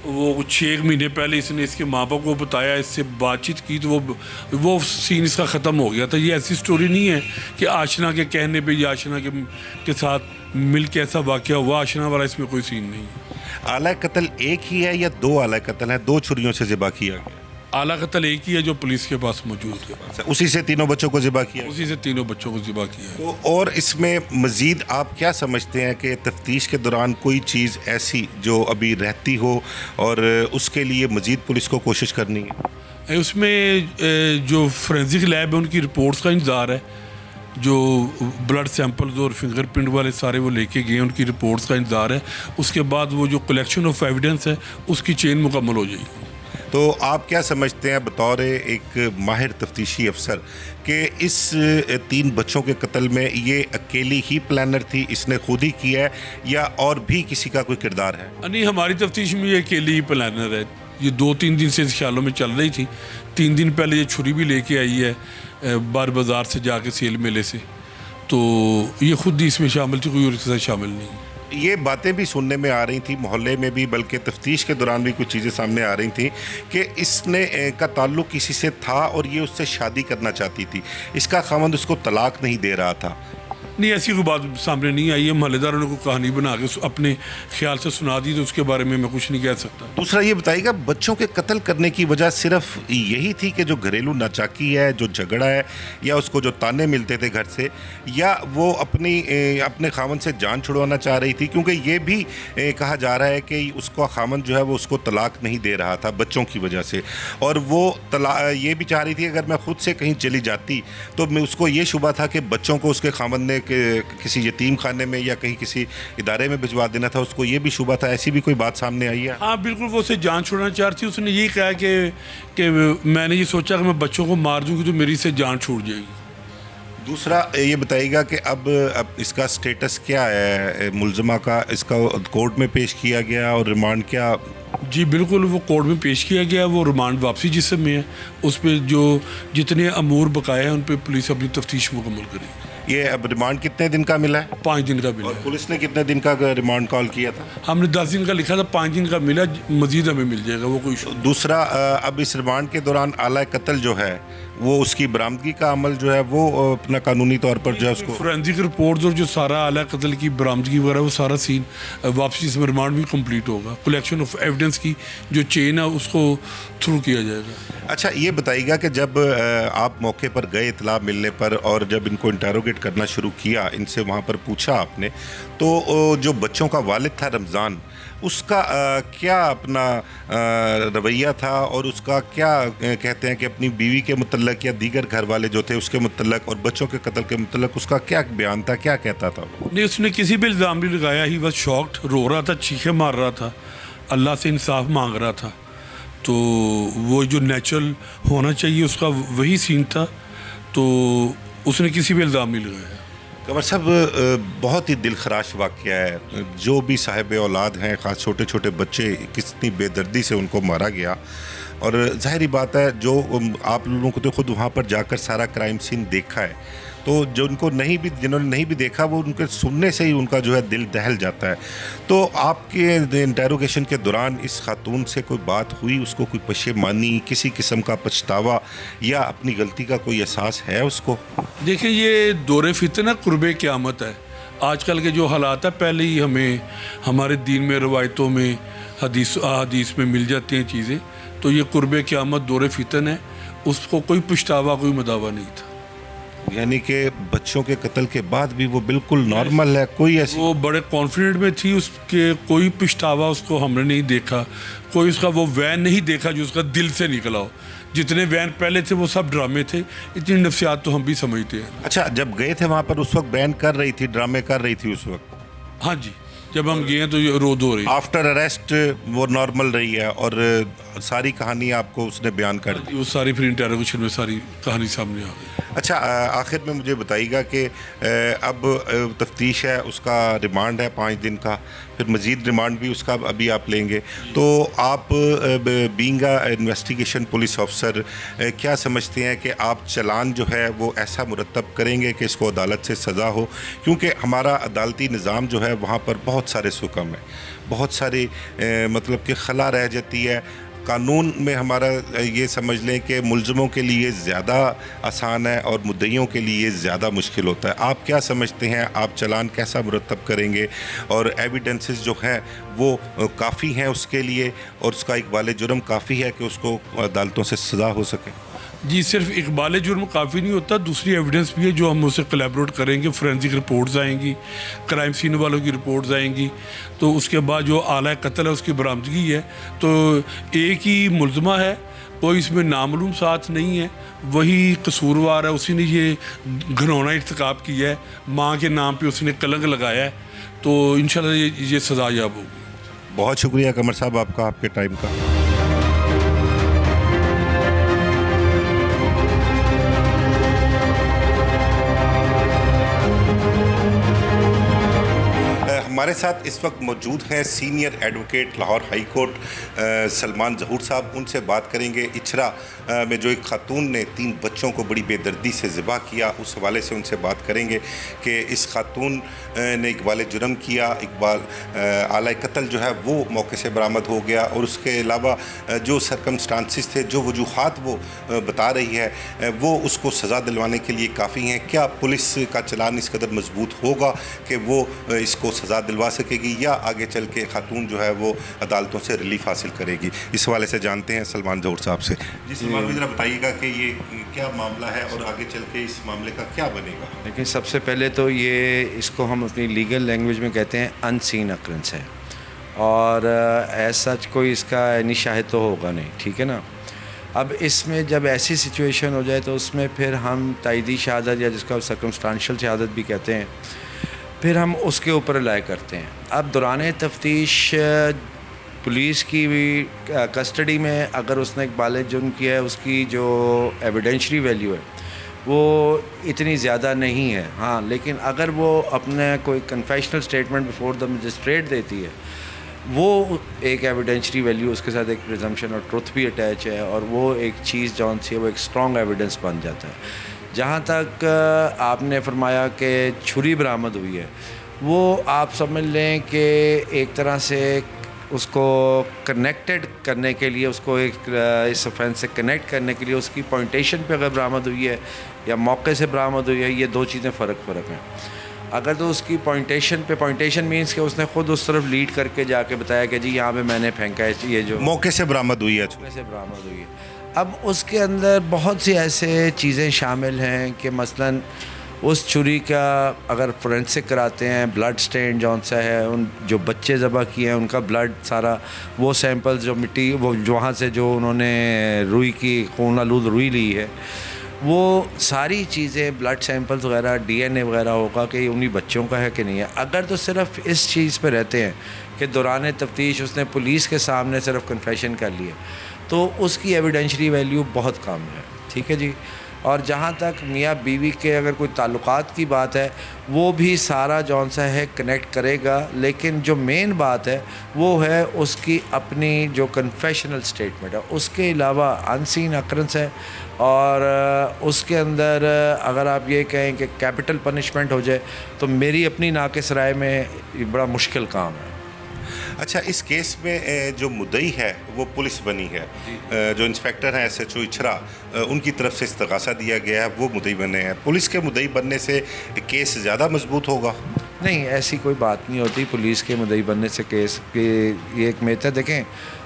وہ 6 مہینے پہلے اس نے اس کے ماں باپ کو بتایا، اس سے بات چیت کی، تو وہ سین اس کا ختم ہو گیا تھا. یہ ایسی سٹوری نہیں ہے کہ آشنا کے کہنے پہ یا آشنا کے ساتھ مل کے ایسا واقعہ ہوا. آشنا والا اس میں کوئی سین نہیں ہے. اعلی قتل ایک ہی ہے یا 2 اعلی قتل ہیں؟ 2 چھریوں سے ذبح کیا گیا؟ اعلیٰ قتل ایک ہی ہے جو پولیس کے پاس موجود ہے. اسی سے تینوں بچوں کو ذبح کیا؟ اسی سے تینوں بچوں کو ذبح کیا ہے. تو اور اس میں مزید آپ کیا سمجھتے ہیں کہ تفتیش کے دوران کوئی چیز ایسی جو ابھی رہتی ہو اور اس کے لیے مزید پولیس کو کوشش کرنی ہے؟ اس میں جو فورینزک لیب ہے ان کی رپورٹس کا انتظار ہے. جو بلڈ سیمپلز اور فنگر پرنٹ والے سارے وہ لے کے گئے، ان کی رپورٹس کا انتظار ہے. اس کے بعد وہ جو کلیکشن آف ایویڈنس ہے اس کی چین مکمل ہو جائے گی. تو آپ کیا سمجھتے ہیں بطور ایک ماہر تفتیشی افسر کہ اس 3 بچوں کے قتل میں یہ اکیلی ہی پلانر تھی، اس نے خود ہی کیا ہے، یا اور بھی کسی کا کوئی کردار ہے؟ نہیں، ہماری تفتیش میں یہ اکیلی ہی پلانر ہے. یہ 2-3 دن سے اس خیالوں میں چل رہی تھی. 3 دن پہلے یہ چھری بھی لے کے آئی ہے بار بازار سے جا کے سیل میلے سے. تو یہ خود ہی اس میں شامل تھی، کوئی اور کے ساتھ شامل نہیں. یہ باتیں بھی سننے میں آ رہی تھیں محلے میں بھی، بلکہ تفتیش کے دوران بھی کچھ چیزیں سامنے آ رہی تھیں کہ اس نے کا تعلق کسی سے تھا اور یہ اس سے شادی کرنا چاہتی تھی. اس کا خاوند اس کو طلاق نہیں دے رہا تھا. نہیں، ایسی کوئی بات سامنے نہیں آئی ہے. محلے داروں نے کوئی کہانی بنا کے اپنے خیال سے سنا دی، تو اس کے بارے میں کچھ نہیں کہہ سکتا. دوسرا یہ بتائیے گا، بچوں کے قتل کرنے کی وجہ صرف یہی تھی کہ جو گھریلو ناچاکی ہے، جو جھگڑا ہے، یا اس کو جو تانے ملتے تھے گھر سے، یا وہ اپنے خاوند سے جان چھڑوانا چاہ رہی تھی؟ کیونکہ یہ بھی کہا جا رہا ہے کہ اس کا خاوند جو ہے وہ اس کو طلاق نہیں دے رہا تھا بچوں کی وجہ سے، اور وہ یہ بھی چاہ رہی تھی اگر میں خود سے کہیں چلی جاتی تو میں اس کو یہ شبہ تھا کہ بچوں کو اس کے خاوند نے کہ کسی یتیم خانے میں یا کہیں کسی ادارے میں بھجوا دینا تھا. اس کو یہ بھی شبہ تھا. ایسی بھی کوئی بات سامنے آئی ہے؟ ہاں بالکل، وہ اسے جان چھوڑنا چاہ رہی تھی. اس نے یہی کہا کہ میں نے یہ سوچا کہ میں بچوں کو مار دوں گی تو میری سے جان چھوٹ جائے گی. دوسرا یہ بتائیے گا کہ اب اس کا سٹیٹس کیا ہے ملزمہ کا؟ اس کا کورٹ میں پیش کیا گیا اور ریمانڈ کیا؟ جی بالکل، وہ کورٹ میں پیش کیا گیا. وہ ریمانڈ واپسی جسم میں ہے. اس پہ جو جتنے امور بقایا ہیں ان پہ پولیس اپنی تفتیش مکمل کرے گی. یہ اب ریمانڈ کتنے دن کا ملا ہے؟ 5 دن کا ملا. اور پولیس نے کتنے دن کا ریمانڈ کال کیا تھا؟ ہم نے 10 دن کا لکھا تھا، 5 دن کا ملا. مزید ہمیں مل جائے گا، وہ کوئی ایشو. دوسرا اب اس ریمانڈ کے دوران اعلی قتل جو ہے وہ اس کی برآمدگی کا عمل جو ہے وہ اپنا قانونی طور پر جو ہے اس کو فورینزک رپورٹس اور جو سارا اعلیٰ قتل کی برآمدگی وغیرہ وہ سارا سین واپسی اس میں ریمانڈ بھی کمپلیٹ ہوگا. کلیکشن آف ایویڈنس کی جو چین ہے اس کو تھرو کیا جائے گا. اچھا یہ بتائیے گا کہ جب آپ موقع پر گئے اطلاع ملنے پر اور جب ان کو انٹیروگیٹ کرنا شروع کیا، ان سے وہاں پر پوچھا آپ نے، تو جو بچوں کا والد تھا رمضان، اس کا کیا اپنا رویہ تھا اور اس کا کیا کہتے ہیں کہ اپنی بیوی کے متعلق متعلق یا دیگر گھر والے جو تھے اس کے متعلق اور بچوں کے قتل کے متعلق اس کا کیا بیان تھا, کیا کہتا تھا وہ؟ نہیں, اس نے کسی بھی الزام نہیں لگایا. ہی بس شاکڈ, رو رہا تھا, چیخیں مار رہا تھا, اللہ سے انصاف مانگ رہا تھا. تو وہ جو نیچرل ہونا چاہیے اس کا وہی سین تھا, تو اس نے کسی بھی الزام نہیں لگایا. قمر صاحب, بہت ہی دل خراش واقعہ ہے. جو بھی صاحب اولاد ہیں, خاص چھوٹے چھوٹے بچے, کتنی بے دردی سے ان کو مارا گیا. اور ظاہری بات ہے, جو آپ لوگوں کو تو خود وہاں پر جا کر سارا کرائم سین دیکھا ہے, تو جو ان کو جنہوں نے نہیں بھی دیکھا, وہ ان کے سننے سے ہی ان کا جو ہے دل دہل جاتا ہے. تو آپ کے انٹیروگیشن کے دوران اس خاتون سے کوئی بات ہوئی, اس کو کوئی پشیمانی, کسی قسم کا پچھتاوا یا اپنی غلطی کا کوئی احساس ہے اس کو؟ دیکھیں, یہ دور فتنہ قرب قیامت ہے. آج کل کے جو حالات ہیں, پہلے ہی ہمیں ہمارے دین میں, روایتوں میں, حدیث میں مل جاتی ہیں چیزیں. تو یہ قرب قیامت دور فتن ہے, اس کو کوئی پچھتاوا, کوئی مداوا نہیں تھا. یعنی کہ بچوں کے قتل کے بعد بھی وہ بالکل نارمل ہے, کوئی ایسی؟ وہ بڑے کانفیڈنٹ میں تھی, اس کے کوئی پچھتاوا اس کو ہم نے نہیں دیکھا, کوئی اس کا وہ وین نہیں دیکھا جو اس کا دل سے نکلا ہو. جتنے وین پہلے تھے وہ سب ڈرامے تھے. اتنی نفسیات تو ہم بھی سمجھتے ہیں. اچھا, جب گئے تھے وہاں پر اس وقت بین کر رہی تھی, ڈرامے کر رہی تھی اس وقت؟ ہاں جی, جب ہم گئے ہیں تو یہ رود ہو رہی. آفٹر اریسٹ وہ نارمل رہی ہے اور ساری کہانی آپ کو اس نے بیان کر دی؟ وہ ساری پھر انٹیروگیشن میں ساری کہانی سامنے آ گئی. اچھا, آخر میں مجھے بتائیے گا کہ اب تفتیش ہے, اس کا ریمانڈ ہے 5 دن کا, پھر مزید ریمانڈ بھی اس کا ابھی آپ لیں گے. تو آپ being a investigation police officer کیا سمجھتے ہیں کہ آپ چلان جو ہے وہ ایسا مرتب کریں گے کہ اس کو عدالت سے سزا ہو؟ کیونکہ ہمارا عدالتی نظام جو ہے وہاں پر بہت سارے سکم ہیں, بہت ساری مطلب کہ خلا رہ جاتی ہے. قانون میں ہمارا یہ سمجھ لیں کہ ملزموں کے لیے زیادہ آسان ہے اور مدعیوں کے لیے زیادہ مشکل ہوتا ہے. آپ کیا سمجھتے ہیں, آپ چلان کیسا مرتب کریں گے, اور ایویڈنسز جو ہیں وہ کافی ہیں اس کے لیے, اور اس کا اقبال جرم کافی ہے کہ اس کو عدالتوں سے سزا ہو سکے؟ جی, صرف اقبال جرم کافی نہیں ہوتا, دوسری ایویڈنس بھی ہے جو ہم اسے کولیبریٹ کریں گے. فورینزک رپورٹس آئیں گی, کرائم سین والوں کی رپورٹس آئیں گی, تو اس کے بعد جو آلہ قتل ہے اس کی برآمدگی ہے. تو ایک ہی ملزمہ ہے, کوئی اس میں نامعلوم ساتھ نہیں ہے, وہی قصوروار ہے, اسی نے یہ گھنونا ارتکاب کیا ہے, ماں کے نام پہ اس نے کلنک لگایا ہے. تو انشاءاللہ یہ سزا یاب ہوگی. بہت شکریہ قمر صاحب آپ کا, آپ کے ٹائم کا. ہمارے ساتھ اس وقت موجود ہیں senior advocate Lahore high court Salman ظہور صاحب. ان سے بات کریں گے اچھرا میں جو ایک خاتون نے 3 بچوں کو بڑی بے دردی سے ذبح کیا, اس حوالے سے ان سے بات کریں گے کہ اس خاتون نے اقبال جرم کیا, اقبال آلہ قتل جو ہے وہ موقع سے برآمد ہو گیا, اور اس کے علاوہ جو سرکمسٹانسز تھے, جو وجوہات وہ بتا رہی ہے, وہ اس کو سزا دلوانے کے لیے کافی ہیں. کیا پولیس کا چلان اس قدر مضبوط ہوگا کہ وہ اس کو سزا دلوا سکے گی, یا آگے چل کے خاتون جو ہے وہ عدالتوں سے ریلیف حاصل کرے گی؟ اس حوالے سے جانتے ہیں سلمان ظہور صاحب سے. جی سلمان بھائی, ذرا بتائیے گا کہ یہ کیا معاملہ ہے اور آگے چل کے اس معاملے کا کیا بنے گا؟ لیکن سب سے پہلے تو یہ اس کو ہم اپنی لیگل لینگویج میں کہتے ہیں ان سین اکرنس ہے, اور ایز سچ کوئی اس کا عینی شاہد تو ہوگا نہیں, ٹھیک ہے نا. اب اس میں جب ایسی سچویشن ہو جائے تو اس میں پھر ہم تائیدی شہادت, یا جس کو سرکمسٹانشل شہادت بھی کہتے ہیں, پھر ہم اس کے اوپر رائے کرتے ہیں. اب دوران تفتیش پولیس کی بھی کسٹڈی میں اگر اس نے اقبال جرم کیا ہے, اس کی جو ایویڈینشری ویلیو ہے وہ اتنی زیادہ نہیں ہے. ہاں, لیکن اگر وہ اپنے کوئی کنفیشنل اسٹیٹمنٹ بیفور دا مجسٹریٹ دیتی ہے, وہ ایک ایویڈینشری ویلیو, اس کے ساتھ ایک پریزمپشن اور ٹروتھ بھی اٹیچ ہے, اور وہ ایک چیز جون سی ہے وہ ایک اسٹرانگ ایویڈنس بن جاتا ہے. جہاں تک آپ نے فرمایا کہ چھری برآمد ہوئی ہے, وہ آپ سمجھ لیں کہ ایک طرح سے اس کو کنیکٹڈ کرنے کے لیے, اس کو ایک اس افینس سے کنیکٹ کرنے کے لیے اس کی پوائنٹیشن پہ اگر برآمد ہوئی ہے یا موقع سے برآمد ہوئی ہے, یہ 2 چیزیں فرق ہیں. اگر تو اس کی پوائنٹیشن پہ, پوائنٹیشن مینس کہ اس نے خود اس طرف لیڈ کر کے جا کے بتایا کہ جی یہاں پہ میں نے پھینکا ہے, یہ جو موقع سے برآمد ہوئی ہے, موقع سے برآمد ہوئی ہے. اب اس کے اندر بہت سی ایسے چیزیں شامل ہیں کہ مثلاً اس چھری کا اگر فورینسک کراتے ہیں, بلڈ سٹین جون سا ہے, ان جو بچے ذبح کیے ہیں ان کا بلڈ سارا, وہ سیمپل جو مٹی وہ وہاں سے جو انہوں نے روئی کی خون آلود روئی لی ہے, وہ ساری چیزیں بلڈ سیمپلز وغیرہ DNA وغیرہ ہوگا کہ انہی بچوں کا ہے کہ نہیں ہے. اگر تو صرف اس چیز پہ رہتے ہیں کہ دوران تفتیش اس نے پولیس کے سامنے صرف کنفیشن کر لیا تو اس کی ایویڈینشری ویلیو بہت کم ہے. ٹھیک ہے جی. اور جہاں تک میاں بیوی کے اگر کوئی تعلقات کی بات ہے وہ بھی سارا جون سا ہے کنیکٹ کرے گا, لیکن جو مین بات ہے وہ ہے اس کی اپنی جو کنفیشنل سٹیٹمنٹ ہے. اس کے علاوہ ان سین اکرنس ہے, اور اس کے اندر اگر آپ یہ کہیں کہ کیپٹل پنشمنٹ ہو جائے تو میری اپنی ناقص رائے میں یہ بڑا مشکل کام ہے. اچھا, اس کیس میں جو مدعی ہے وہ پولیس بنی ہے, جو انسپیکٹر ہیں SHO اچھرا, ان کی طرف سے استغاثہ دیا گیا ہے, وہ مدعی بنے ہیں. پولیس کے مدعی بننے سے کیس زیادہ مضبوط ہوگا؟ نہیں, ایسی کوئی بات نہیں ہوتی پولیس کے مدعی بننے سے کیس کی. یہ ایک میتھ ہے. دیکھیں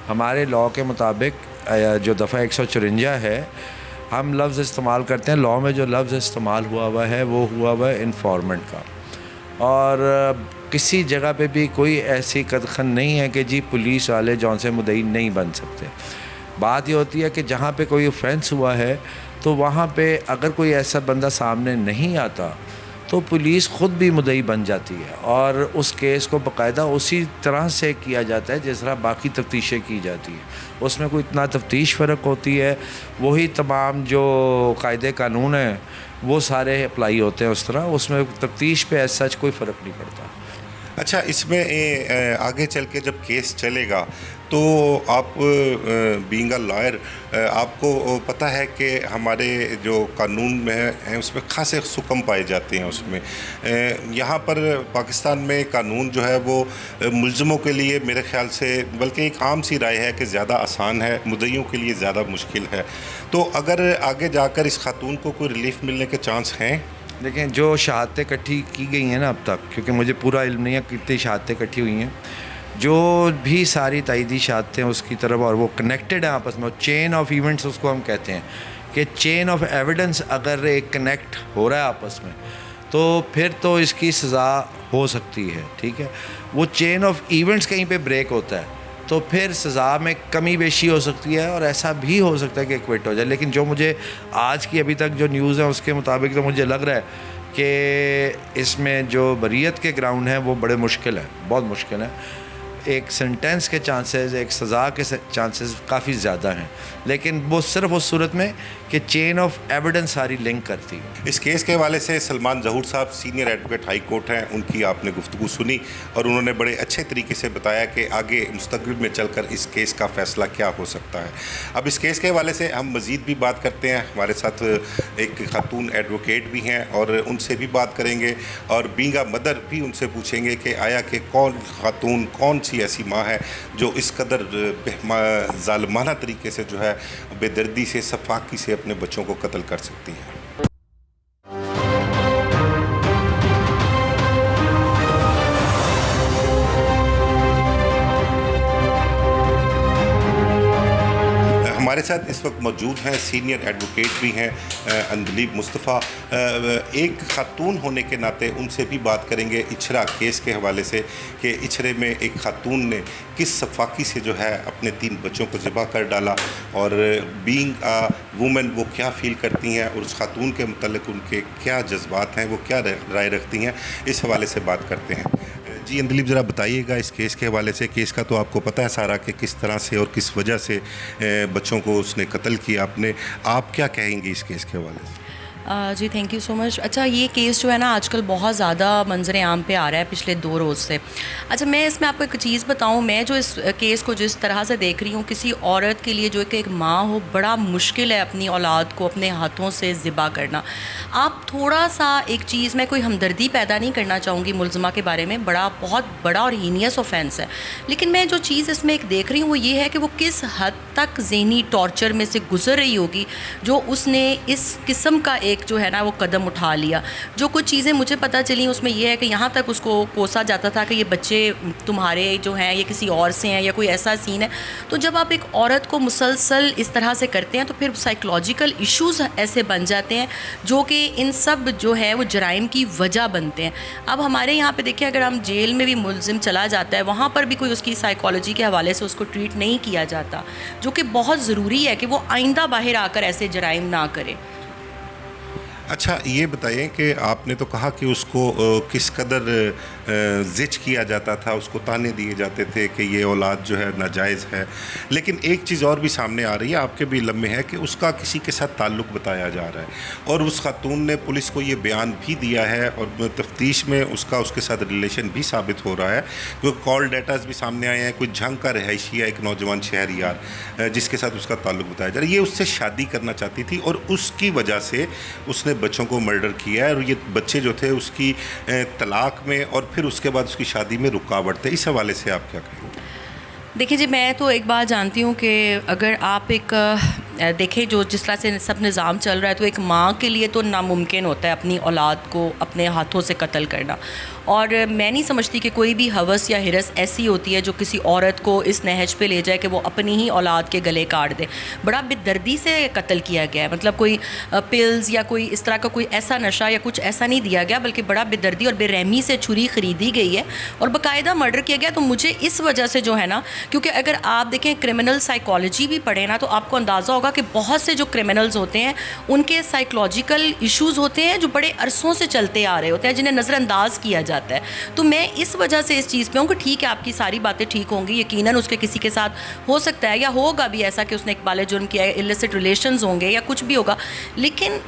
ہمارے لاء کے مطابق جو دفعہ 154 ہے, ہم لفظ استعمال کرتے ہیں, لاء میں جو لفظ استعمال ہوا ہے وہ ہوا ہے انفارمنٹ کا, اور کسی جگہ پہ بھی کوئی ایسی قدخن نہیں ہے کہ جی پولیس والے جون سے مدعی نہیں بن سکتے. بات یہ ہوتی ہے کہ جہاں پہ کوئی اوفینس ہوا ہے تو وہاں پہ اگر کوئی ایسا بندہ سامنے نہیں آتا تو پولیس خود بھی مدعی بن جاتی ہے, اور اس کیس کو باقاعدہ اسی طرح سے کیا جاتا ہے جس طرح باقی تفتیشیں کی جاتی ہیں. اس میں کوئی اتنا تفتیش فرق ہوتی ہے, وہی تمام جو قاعدے قانون ہیں وہ سارے اپلائی ہوتے ہیں اس طرح. اس میں تفتیش پہ ایز سچ کوئی فرق نہیں پڑتا. اچھا, اس میں آگے چل کے جب کیس چلے گا تو آپ بینگ اے لائر, آپ کو پتہ ہے کہ ہمارے جو قانون میں ہیں اس میں خاصے حکم پائے جاتے ہیں. اس میں یہاں پر پاکستان میں قانون جو ہے وہ ملزموں کے لیے میرے خیال سے بلکہ ایک عام سی رائے ہے کہ زیادہ آسان ہے, مدعیوں کے لیے زیادہ مشکل ہے. تو اگر آگے جا کر اس خاتون کو کوئی ریلیف ملنے کے چانس ہیں؟ دیکھیں جو شہادتیں اکٹھی کی گئی ہیں نا اب تک, کیونکہ مجھے پورا علم نہیں ہے کتنی شہادتیں اکٹھی ہوئی ہیں, جو بھی ساری تائیدی شہادتیں اس کی طرف, اور وہ کنیکٹڈ ہیں آپس میں, چین آف ایونٹس اس کو ہم کہتے ہیں کہ چین آف ایویڈنس اگر ایک کنیکٹ ہو رہا ہے آپس میں تو پھر تو اس کی سزا ہو سکتی ہے. ٹھیک ہے, وہ چین آف ایونٹس کہیں پہ بریک ہوتا ہے تو پھر سزا میں کمی بیشی ہو سکتی ہے, اور ایسا بھی ہو سکتا ہے کہ ایکویٹ ہو جائے. لیکن جو مجھے آج کی ابھی تک جو نیوز ہے اس کے مطابق تو مجھے لگ رہا ہے کہ اس میں جو بریت کے گراؤنڈ ہیں وہ بڑے مشکل ہیں, بہت مشکل ہیں. ایک سنٹینس کے چانسز, ایک سزا کے چانسز کافی زیادہ ہیں, لیکن وہ صرف اس صورت میں کہ چین آف ایویڈنس ساری لنک کرتی ہے. اس کیس کے حوالے سے سلمان ظہور صاحب سینئر ایڈوکیٹ ہائی کورٹ ہیں, ان کی آپ نے گفتگو سنی اور انہوں نے بڑے اچھے طریقے سے بتایا کہ آگے مستقبل میں چل کر اس کیس کا فیصلہ کیا ہو سکتا ہے. اب اس کیس کے حوالے سے ہم مزید بھی بات کرتے ہیں. ہمارے ساتھ ایک خاتون ایڈوکیٹ بھی ہیں اور ان سے بھی بات کریں گے, اور بینگ اے مدر بھی ان سے پوچھیں گے کہ آیا کہ کون خاتون, کون سی ایسی ماں ہے جو اس قدر ظالمانہ طریقے سے جو ہے بے دردی سے, سفاکی سے اپنے بچوں کو قتل کر سکتی ہے. ہمارے ساتھ اس وقت موجود ہیں سینئر ایڈوکیٹ بھی ہیں اندلیب مصطفیٰ. ایک خاتون ہونے کے ناطے ان سے بھی بات کریں گے اچھرا کیس کے حوالے سے کہ اچھرے میں ایک خاتون نے کس سفاکی سے جو ہے اپنے 3 بچوں کو ذبح کر ڈالا, اور بینگ اے وومن وہ کیا فیل کرتی ہیں, اور اس خاتون کے متعلق ان کے کیا جذبات ہیں, وہ کیا رائے رکھتی ہیں, اس حوالے سے بات کرتے ہیں. جی اندلیب, ذرا بتائیے گا اس کیس کے حوالے سے. کیس کا تو آپ کو پتہ ہے سارا کہ کس طرح سے اور کس وجہ سے بچوں کو اس نے قتل کیا. آپ کیا کہیں گے اس کیس کے حوالے سے؟ جی تھینک یو سو مچ. اچھا, یہ کیس جو ہے نا آج کل بہت زیادہ منظر عام پہ آ رہا ہے پچھلے 2 روز سے. اچھا, میں اس میں آپ کو ایک چیز بتاؤں, میں جو اس کیس کو جس طرح سے دیکھ رہی ہوں, کسی عورت کے لیے جو ایک ماں ہو, بڑا مشکل ہے اپنی اولاد کو اپنے ہاتھوں سے ذبح کرنا. آپ تھوڑا سا ایک چیز, میں کوئی ہمدردی پیدا نہیں کرنا چاہوں گی ملزمہ کے بارے میں, بہت بڑا اور ہینیس اوفینس ہے, لیکن میں جو چیز اس میں ایک دیکھ رہی ہوں وہ یہ ہے کہ وہ کس حد تک ذہنی ٹارچر میں سے گزر رہی ہوگی جو اس نے اس قسم کا ایک جو ہے نا وہ قدم اٹھا لیا. جو کچھ چیزیں مجھے پتہ چلیں اس میں یہ ہے کہ یہاں تک اس کو کوسا جاتا تھا کہ یہ بچے تمہارے جو ہیں یہ کسی اور سے ہیں, یا کوئی ایسا سین ہے. تو جب آپ ایک عورت کو مسلسل اس طرح سے کرتے ہیں تو پھر سائیکولوجیکل ایشوز ایسے بن جاتے ہیں جو کہ ان سب جو ہے وہ جرائم کی وجہ بنتے ہیں. اب ہمارے یہاں پہ دیکھیں, اگر ہم جیل میں بھی ملزم چلا جاتا ہے, وہاں پر بھی کوئی اس کی سائیکالوجی کے حوالے سے اس کو ٹریٹ نہیں کیا جاتا, جو کہ بہت ضروری ہے کہ وہ آئندہ باہر آ کر ایسے جرائم نہ کرے. अच्छा ये बताइए कि आपने तो कहा कि उसको किस कदर ज़िच किया जाता था, उसको ताने दिए जाते थे कि ये औलाद जो है नाजायज़ है, लेकिन एक चीज़ और भी सामने आ रही है, आपके भी इल्म में है कि उसका किसी के साथ ताल्लुक़ बताया जा रहा है और उस खातून ने पुलिस को ये बयान भी दिया है और तफ्तीश में उसके साथ रिलेशन भी साबित हो रहा है, क्योंकि कॉल डेटाज भी सामने आए हैं। कोई झंग का रहायशी है, एक नौजवान शहरियार जिसके साथ उसका ताल्लुक़ बताया जा रहा है, ये उससे शादी करना चाहती थी और उसकी वजह से उसने बच्चों को मर्डर किया है और ये बच्चे जो थे उसकी तलाक में और फिर उसके बाद उसकी शादी में रुकावट थे। इस हवाले से आप क्या कहेंगे? देखिए जी, मैं तो एक बात जानती हूँ कि अगर आप एक देखें जो जिस तरह से सब निज़ाम चल रहा है, तो एक माँ के लिए तो नामुमकिन होता है अपनी औलाद को अपने हाथों से कत्ल करना। और मैं नहीं समझती कि कोई भी हवस या हिरस ऐसी होती है जो किसी औरत को इस नहज पे ले जाए कि वो अपनी ही औलाद के गले काट दे। बड़ा बेदर्दी से कत्ल किया गया है, मतलब कोई पिल्स या कोई इस तरह का कोई ऐसा नशा या कुछ ऐसा नहीं दिया गया, बल्कि बड़ा बेदर्दी और बेरहमी से छुरी ख़रीदी गई है और बाकायदा मर्डर किया गया। तो मुझे इस वजह से जो है ना, क्योंकि अगर आप देखें क्रिमिनल साइकोलॉजी भी पढ़े ना, तो आपको अंदाज़ा होगा कि बहुत से जो क्रिमिनल्स होते हैं उनके साइकोलॉजिकल इश्यूज़ होते हैं जो बड़े अरसों से चलते आ रहे होते हैं, जिन्हें नज़रअंदाज किया जाता है। तो मैं इस वजह से इस चीज़ पे हूँ कि ठीक है, आपकी सारी बातें ठीक होंगी, यकीनन उसके किसी के साथ हो सकता है या होगा भी ऐसा कि उसने इकबाल जुर्म किया है, इलिसिट रिलेशंस होंगे या कुछ भी होगा, लेकिन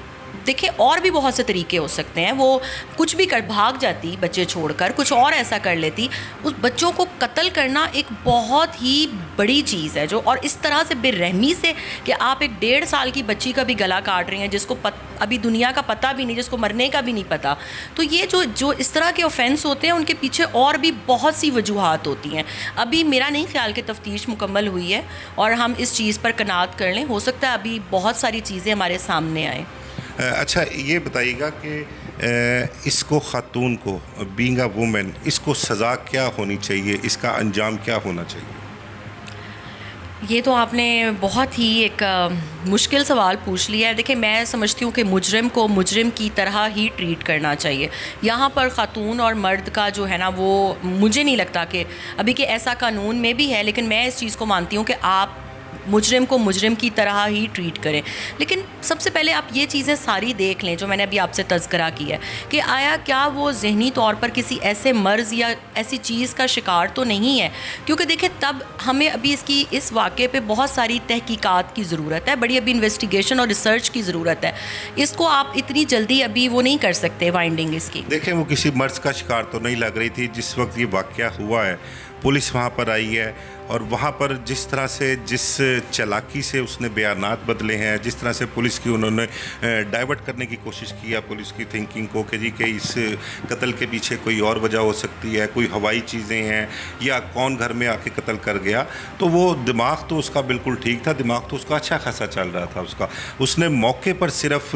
देखिए और भी बहुत से तरीके हो सकते हैं। वो कुछ भी कर भाग जाती बच्चे छोड़कर, कुछ और ऐसा कर लेती। उस बच्चों को कत्ल करना एक बहुत ही बड़ी चीज़ है जो, और इस तरह से बेरहमी से कि आप एक 1.5 साल की बच्ची का भी गला काट रही हैं जिसको अभी दुनिया का पता भी नहीं, जिसको मरने का भी नहीं पता। तो ये जो इस तरह के ऑफेंस होते हैं उनके पीछे और भी बहुत सी वजूहात होती हैं। अभी मेरा नहीं ख्याल कि तफ्तीश मुकम्मल हुई है और हम इस चीज़ पर कनात कर लें। हो सकता है अभी बहुत सारी चीज़ें हमारे सामने आएँ। अच्छा ये बताइएगा कि इसको ख़ातून को बीइंग अ वुमेन इसको सज़ा क्या होनी चाहिए, इसका अंजाम क्या होना चाहिए? ये तो आपने बहुत ही एक मुश्किल सवाल पूछ लिया है। देखिए, मैं समझती हूँ कि मुजरिम को मुजरिम की तरह ही ट्रीट करना चाहिए। यहाँ पर ख़ातून और मर्द का जो है ना, वो मुझे नहीं लगता कि अभी कि ऐसा कानून में भी है, लेकिन मैं इस चीज़ को मानती हूँ कि आप मुजरिम को मुजरिम की तरह ही ट्रीट करें। लेकिन सबसे पहले आप ये चीज़ें सारी देख लें जो मैंने अभी आपसे तज़किरा किया है कि आया क्या वो ज़हनी तौर पर किसी ऐसे मर्ज़ या ऐसी चीज़ का शिकार तो नहीं है। क्योंकि देखें, तब हमें अभी इस वाक़े पे बहुत सारी तहकीकात की ज़रूरत है, बड़ी अभी इन्वेस्टिगेशन और रिसर्च की ज़रूरत है। इसको आप इतनी जल्दी अभी वो नहीं कर सकते वाइंडिंग इसकी। देखें, वो किसी मर्ज़ का शिकार तो नहीं लग रही थी। जिस वक्त ये वाक़या हुआ है, पुलिस वहाँ पर आई है और वहाँ पर जिस तरह से जिस चालाकी से उसने बयानात बदले हैं, जिस तरह से पुलिस की उन्होंने डाइवर्ट करने की कोशिश की है पुलिस की थिंकिंग को कि जी कि इस कत्ल के पीछे कोई और वजह हो सकती है, कोई हवाई चीज़ें हैं या कौन घर में आके कत्ल कर गया, तो वो दिमाग तो उसका बिल्कुल ठीक था, दिमाग तो उसका अच्छा खासा चल रहा था उसने मौके पर सिर्फ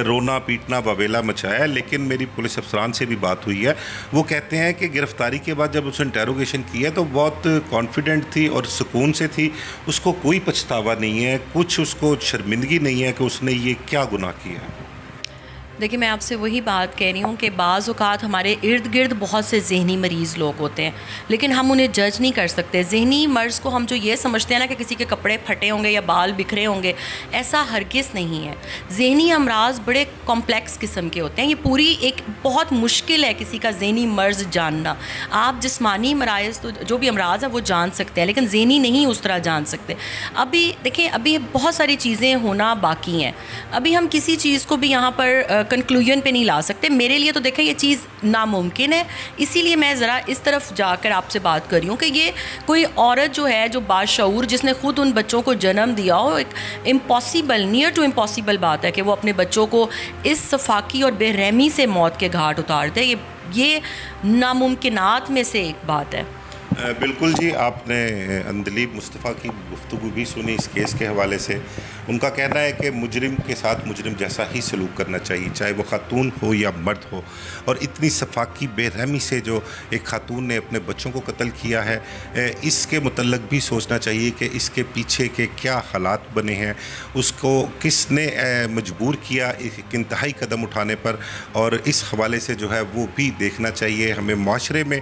रोना पीटना बवेला मचाया। लेकिन मेरी पुलिस अफसरान से भी बात हुई है, वो कहते हैं कि गिरफ़्तारी के बाद जब उसने इंटेरोगेशन किया तो बहुत कॉन्फिडेंट थी और सुकून से थी, उसको कोई पछतावा नहीं है, कुछ उसको शर्मिंदगी नहीं है कि उसने ये क्या गुनाह किया है। देखिए, मैं आपसे वही बात कह रही हूँ कि बाज़ औक़ात हमारे इर्द गिर्द बहुत से ज़हनी मरीज़ लोग होते हैं, लेकिन हम उन्हें जज नहीं कर सकते। ज़हनी मर्ज़ को हम जो ये समझते हैं ना कि किसी के कपड़े फटे होंगे या बाल बिखरे होंगे, ऐसा हरगिज़ नहीं है। ज़हनी अमराज बड़े कॉम्प्लेक्स किस्म के होते हैं। ये पूरी एक बहुत मुश्किल है किसी का ज़हनी मर्ज़ जानना। आप जिस्मानी मराइज़ तो जो भी अमराज हैं वो जान सकते हैं, लेकिन ज़हनी नहीं उस तरह जान सकते। अभी देखें, अभी बहुत सारी चीज़ें होना बाकी हैं। अभी हम किसी चीज़ को भी यहाँ पर कंक्लूजन पे नहीं ला सकते। मेरे लिए तो देखें ये चीज़ नामुमकिन है, इसीलिए मैं ज़रा इस तरफ जाकर आपसे बात कर रही हूँ कि ये कोई औरत जो है, जो बाशऊर, जिसने खुद उन बच्चों को जन्म दिया हो, एक इम्पॉसिबल, नियर टू इम्पॉसिबल बात है कि वो अपने बच्चों को इस सफाकी और बेरहमी से मौत के घाट उतार दे। ये नामुमकिनात में से एक बात है। बिल्कुल जी, आपने अंदलीब मुस्तफ़ा की गुफ्तगू भी सुनी इस केस के हवाले से। उनका कहना है कि मुजरिम के साथ मुजरिम जैसा ही सलूक करना चाहिए, चाहे वो खातून हो या मर्द हो। और इतनी सफाकी बेरहमी से जो एक खातून ने अपने बच्चों को कत्ल किया है, इसके मुतल्लक भी सोचना चाहिए कि इसके पीछे के क्या हालात बने हैं, उसको किसने मजबूर किया एक इंतहाई कदम उठाने पर, और इस हवाले से जो है वो भी देखना चाहिए। हमें माशरे में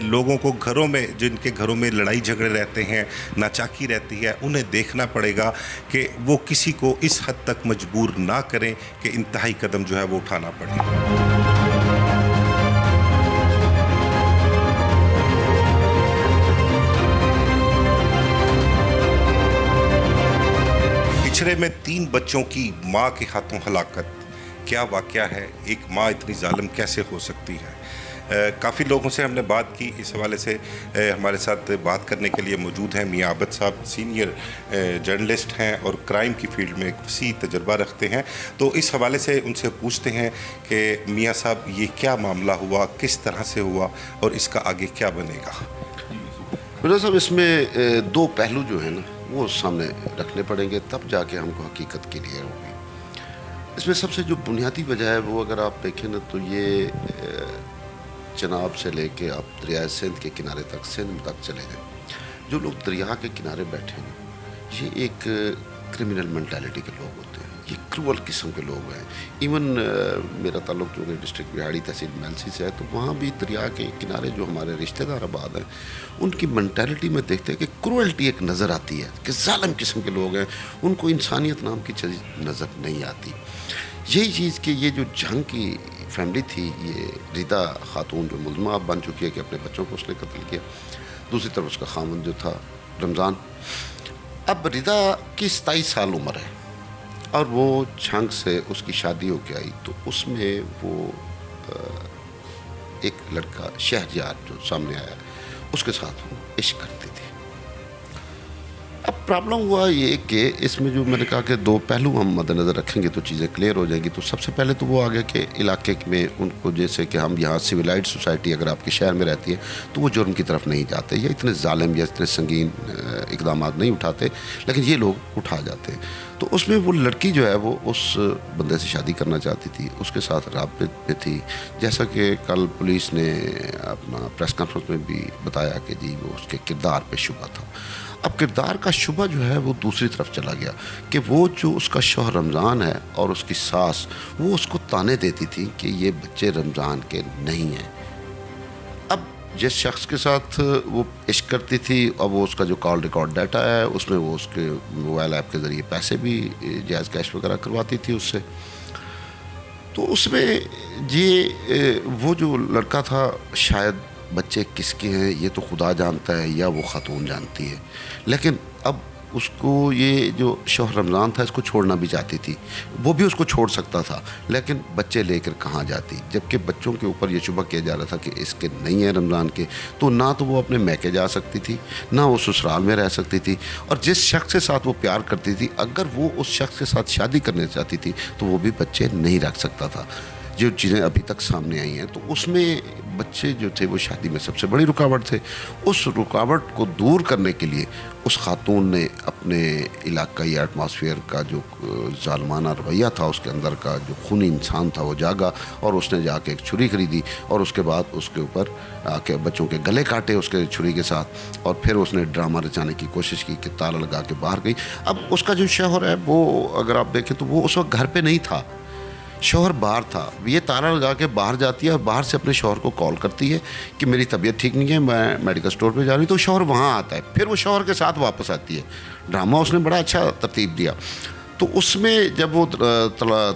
लोगों को घरों में जिनके घरों में लड़ाई झगड़े रहते हैं, नाचाकी रहती है, उन्हें देखना पड़ेगा कि वो किसी को इस हद तक मजबूर ना करें कि इंतहाई कदम जो है वो उठाना पड़े। पिछड़े में 3 बच्चों की माँ के हाथों हलाकत, क्या वाक़या है? एक माँ इतनी जालिम कैसे हो सकती है? काफ़ी लोगों से हमने बात की इस हवाले से। हमारे साथ बात करने के लिए मौजूद हैं मियाँ आबद साहब, सीनियर जर्नलिस्ट हैं और क्राइम की फील्ड में एक वसी तजर्बा रखते हैं। तो इस हवाले से उनसे पूछते हैं कि मियाँ साहब ये क्या मामला हुआ, किस तरह से हुआ और इसका आगे क्या बनेगा? मिर्ज़ा साहब, इसमें 2 पहलू जो है ना वो सामने रखने पड़ेंगे, तब जाके हमको हकीकत क्लियर होगी। इसमें सबसे जो बुनियादी वजह है वो अगर आप देखें ना तो ये चनाब से लेके आप दरिया सिंध के किनारे तक, सिंध तक चले जाएं, जो लोग दरिया के किनारे बैठे हैं ये एक क्रिमिनल मेंटालिटी के लोग होते हैं, ये क्रूअल किस्म के लोग हैं। इवन मेरा ताल्लुक जो कि डिस्ट्रिक्ट बिहाड़ी तहसील मेलसी से है, तो वहाँ भी दरिया के किनारे जो हमारे रिश्तेदार आबाद हैं उनकी मेंटालिटी में देखते हैं कि क्रूअल्टी एक नज़र आती है कि जालिम किस्म के लोग हैं, उनको इंसानियत नाम की चीज़ नज़र नहीं आती। यही चीज़ कि ये जो जंग की फैमिली थी, ये रिदा खातून जो मुलज़मा बन चुकी है कि अपने बच्चों को उसने कत्ल किया, दूसरी तरफ उसका खामन जो था रमज़ान। अब रिदा की 27 साल उम्र है और वो जंग से उसकी शादी होके आई, तो उसमें वो एक लड़का शहरयार जो सामने आया उसके साथ वो इश्क करती थी। अब प्रॉब्लम हुआ ये कि इसमें जो मैंने कहा कि 2 पहलू हम मद्देनज़र रखेंगे तो चीज़ें क्लियर हो जाएंगी। तो सबसे पहले तो वो आ गया कि इलाके में उनको, जैसे कि हम यहाँ सिविलाइज्ड सोसाइटी अगर आपके शहर में रहती है तो वो जुर्म की तरफ नहीं जाते या इतने जालिम या इतने संगीन इकदाम नहीं उठाते, लेकिन ये लोग उठा जाते हैं। तो उसमें वो लड़की जो है वो उस बंदे से शादी करना चाहती थी, उसके साथ राब्ते में थी, जैसा कि कल पुलिस ने अपना प्रेस कॉन्फ्रेंस में भी बताया कि जी वो उसके किरदार पे शुबा था। अब किरदार का शुबा जो है वो दूसरी तरफ चला गया कि वो जो उसका शौहर रमज़ान है और उसकी सास, वो उसको ताने देती थी कि ये बच्चे रमज़ान के नहीं हैं। अब जिस शख्स के साथ वो इश्क करती थी, अब वो उसका जो कॉल रिकॉर्ड डाटा है उसमें वो उसके मोबाइल ऐप के ज़रिए पैसे भी जायज़ कैश वगैरह करवाती थी उससे। तो उसमें ये वो जो लड़का था, शायद बच्चे किसके हैं ये तो खुदा जानता है या वो खातून जानती है, लेकिन अब उसको ये जो शौहर रमज़ान था इसको छोड़ना भी चाहती थी, वो भी उसको छोड़ सकता था, लेकिन बच्चे लेकर कहाँ जाती, जबकि बच्चों के ऊपर ये शुबा किया जा रहा था कि इसके नहीं है रमज़ान के, तो ना तो वो अपने मैके जा सकती थी, ना वो ससुराल में रह सकती थी। और जिस शख्स के साथ वो प्यार करती थी, अगर वो उस शख्स के साथ शादी करना चाहती थी तो वो भी बच्चे नहीं रख सकता था। जो चीज़ें अभी तक सामने आई हैं तो उसमें बच्चे जो थे वो शादी में सबसे बड़ी रुकावट थे। उस रुकावट को दूर करने के लिए उस खातून ने अपने इलाकाई एटमॉस्फेयर का जो जालमाना रवैया था, उसके अंदर का जो खूनी इंसान था वो जागा और उसने जाके एक छुरी खरीदी और उसके बाद उसके ऊपर आके बच्चों के गले काटे उसके छुरी के साथ, और फिर उसने ड्रामा रचाने की कोशिश की कि ताला लगा के बाहर गई। अब उसका जो शौहर है वो अगर आप देखें तो वो उस वक्त घर पे नहीं था, शौहर बाहर था। ये ताला लगा के बाहर जाती है और बाहर से अपने शौहर को कॉल करती है कि मेरी तबीयत ठीक नहीं है, मैं मेडिकल स्टोर पे जा रही हूँ। तो शौहर वहाँ आता है, फिर वो शौहर के साथ वापस आती है। ड्रामा उसने बड़ा अच्छा तरतीब दिया। तो उसमें जब वो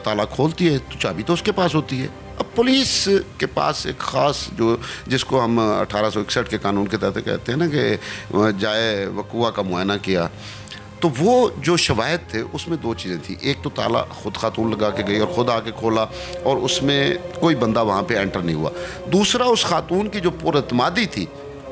ताला खोलती है तो चाबी तो उसके पास होती है। अब पुलिस के पास एक ख़ास जो जिसको हम 1861 के कानून के तहत कहते हैं ना कि जाए वक़ुआ का मुआयना किया, तो वो जो शवायद थे उसमें 2 चीज़ें थी। एक तो ताला ख़ुद खातून लगा के गई और ख़ुद आके खोला और उसमें कोई बंदा वहाँ पे एंटर नहीं हुआ। दूसरा, उस खातून की जो पुरअतमादी थी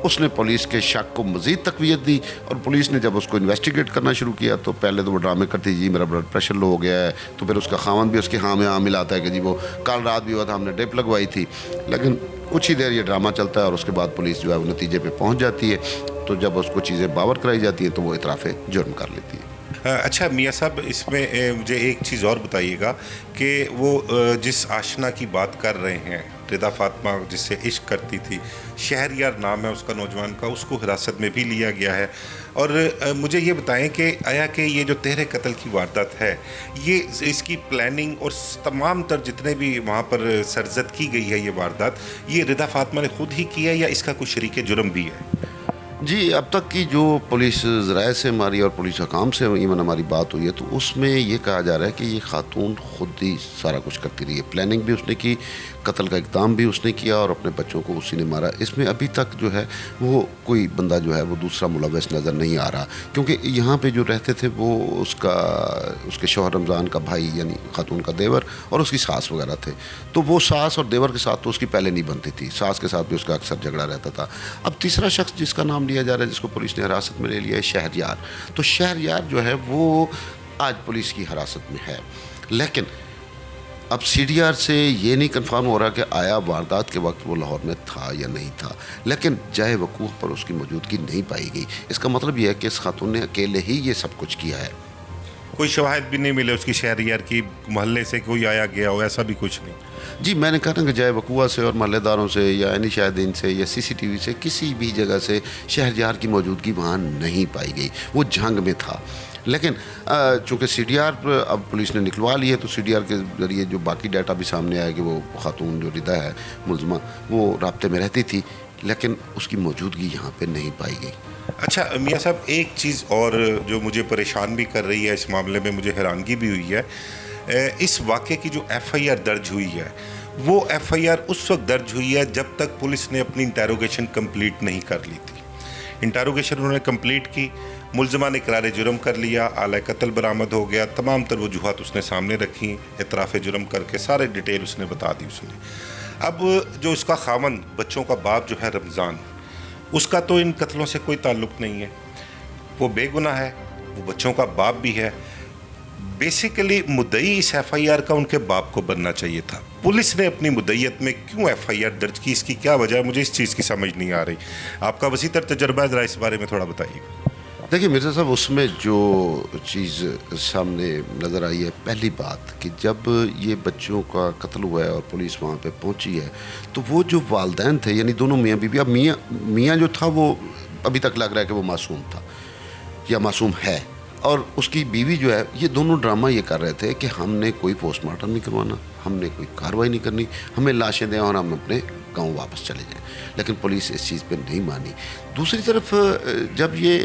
उसने पुलिस के शक को मज़ीद तक़वियत दी और पुलिस ने जब उसको इन्वेस्टिगेट करना शुरू किया तो पहले तो वो ड्रामे करती जी मेरा ब्लड प्रेशर लो हो गया है, तो फिर उसका खामन भी उसके हाँ में हाँ मिलाता है कि जी वो कल रात भी हुआ था, हमने ड्रिप लगवाई थी। लेकिन कुछ ही देर ये ड्रामा चलता है और उसके बाद पुलिस जो है वो नतीजे पे पहुंच जाती है। तो जब उसको चीज़ें बावर कराई जाती हैं तो वो इतराफ़ जुर्म कर लेती है। अच्छा मियाँ साहब, इसमें मुझे एक चीज़ और बताइएगा कि वो जिस आशना की बात कर रहे हैं, रिदा फातिमा जिससे इश्क करती थी, शहरयार नाम है उसका नौजवान का, उसको हिरासत में भी लिया गया है। और मुझे ये बताएं कि आया कि ये जो तेहरे कत्ल की वारदात है, ये इसकी प्लानिंग और तमाम तर जितने भी वहाँ पर सरजद की गई है ये वारदात, ये रिदा फातिमा ने खुद ही की है या इसका कोई शरीक जुर्म भी है? جی اب تک کی جو پولیس ذرائع سے ہماری اور پولیس حکام سے ایون ہماری بات ہوئی ہے تو اس میں یہ کہا جا رہا ہے کہ یہ خاتون خود ہی سارا کچھ کرتی رہی ہے. پلاننگ بھی اس نے کی, قتل کا اقدام بھی اس نے کیا اور اپنے بچوں کو اسی نے مارا. اس میں ابھی تک جو ہے وہ کوئی بندہ جو ہے وہ دوسرا ملوث نظر نہیں آ رہا, کیونکہ یہاں پہ جو رہتے تھے وہ اس کے شوہر رمضان کا بھائی یعنی خاتون کا دیور اور اس کی ساس وغیرہ تھے. تو وہ ساس اور دیور کے ساتھ تو اس کی پہلے نہیں بنتی تھی, ساس کے ساتھ بھی اس کا اکثر جھگڑا رہتا تھا. اب تیسرا شخص جس کا نام لیا جا رہا ہے, جس کو پولیس نے حراست میں لے لیا ہے, شہریار. تو شہریار جو ہے وہ آج پولیس کی حراست میں ہے, لیکن اب سی ڈی آر سے یہ نہیں کنفرم ہو رہا کہ آیا واردات کے وقت وہ لاہور میں تھا یا نہیں تھا, لیکن جائے وقوع پر اس کی موجودگی نہیں پائی گئی. اس کا مطلب یہ ہے کہ اس خاتون نے اکیلے ہی یہ سب کچھ کیا ہے. کوئی شواہد بھی نہیں ملے اس کی شہریار کی, محلے سے کوئی آیا گیا ہو, ایسا بھی کچھ نہیں؟ جی میں نے کہا نا کہ جائے وقوع سے اور محلے داروں سے یا عینی شاہدین سے یا سی سی ٹی وی سے کسی بھی جگہ سے شہریار کی موجودگی وہاں نہیں پائی گئی, وہ جنگ میں تھا. لیکن چونکہ سی ڈی آر اب پولیس نے نکلوا لی ہے تو سی ڈی آر کے ذریعے جو باقی ڈیٹا بھی سامنے آیا کہ وہ خاتون جو ردا ہے ملزمہ وہ رابطے میں رہتی تھی, لیکن اس کی موجودگی یہاں پہ نہیں پائی گئی. اچھا میاں صاحب, ایک چیز اور جو مجھے پریشان بھی کر رہی ہے اس معاملے میں, مجھے حیرانگی بھی ہوئی ہے, اس واقعے کی جو ایف آئی آر درج ہوئی ہے وہ ایف آئی آر اس وقت درج ہوئی ہے جب تک پولیس نے اپنی انٹیروگیشن کمپلیٹ نہیں کر لی تھی. انٹیروگیشن انہوں نے کمپلیٹ کی, ملزمہ نے اقرار جرم کر لیا, آلہ قتل برآمد ہو گیا, تمام تر وجوہات اس نے سامنے رکھی, اعتراف جرم کر کے سارے ڈیٹیل اس نے بتا دی اس نے. اب جو اس کا خاوند, بچوں کا باپ جو ہے رمضان, اس کا تو ان قتلوں سے کوئی تعلق نہیں ہے, وہ بے گناہ ہے, وہ بچوں کا باپ بھی ہے. بیسیکلی مدعی اس ایف آئی آر کا ان کے باپ کو بننا چاہیے تھا. پولیس نے اپنی مدعیت میں کیوں ایف آئی آر درج کی, اس کی کیا وجہ ہے, مجھے اس چیز کی سمجھ نہیں آ رہی. آپ کا وسیع تر تجربہ ہے, ذرا اس بارے میں تھوڑا بتائیے. دیکھیے مرزا صاحب, اس میں جو چیز سامنے نظر آئی ہے, پہلی بات کہ جب یہ بچوں کا قتل ہوا ہے اور پولیس وہاں پہ پہنچی ہے تو وہ جو والدین تھے یعنی دونوں میاں بیوی, اب میاں جو تھا وہ ابھی تک لگ رہا ہے کہ وہ معصوم تھا یا معصوم ہے, اور اس کی بیوی جو ہے, یہ دونوں ڈرامہ یہ کر رہے تھے کہ ہم نے کوئی پوسٹ مارٹم نہیں کروانا, ہم نے کوئی کارروائی نہیں کرنی, ہمیں لاشیں دیں اور ہم اپنے گاؤں واپس چلے جائیں. لیکن پولیس اس چیز پہ نہیں مانی. دوسری طرف جب یہ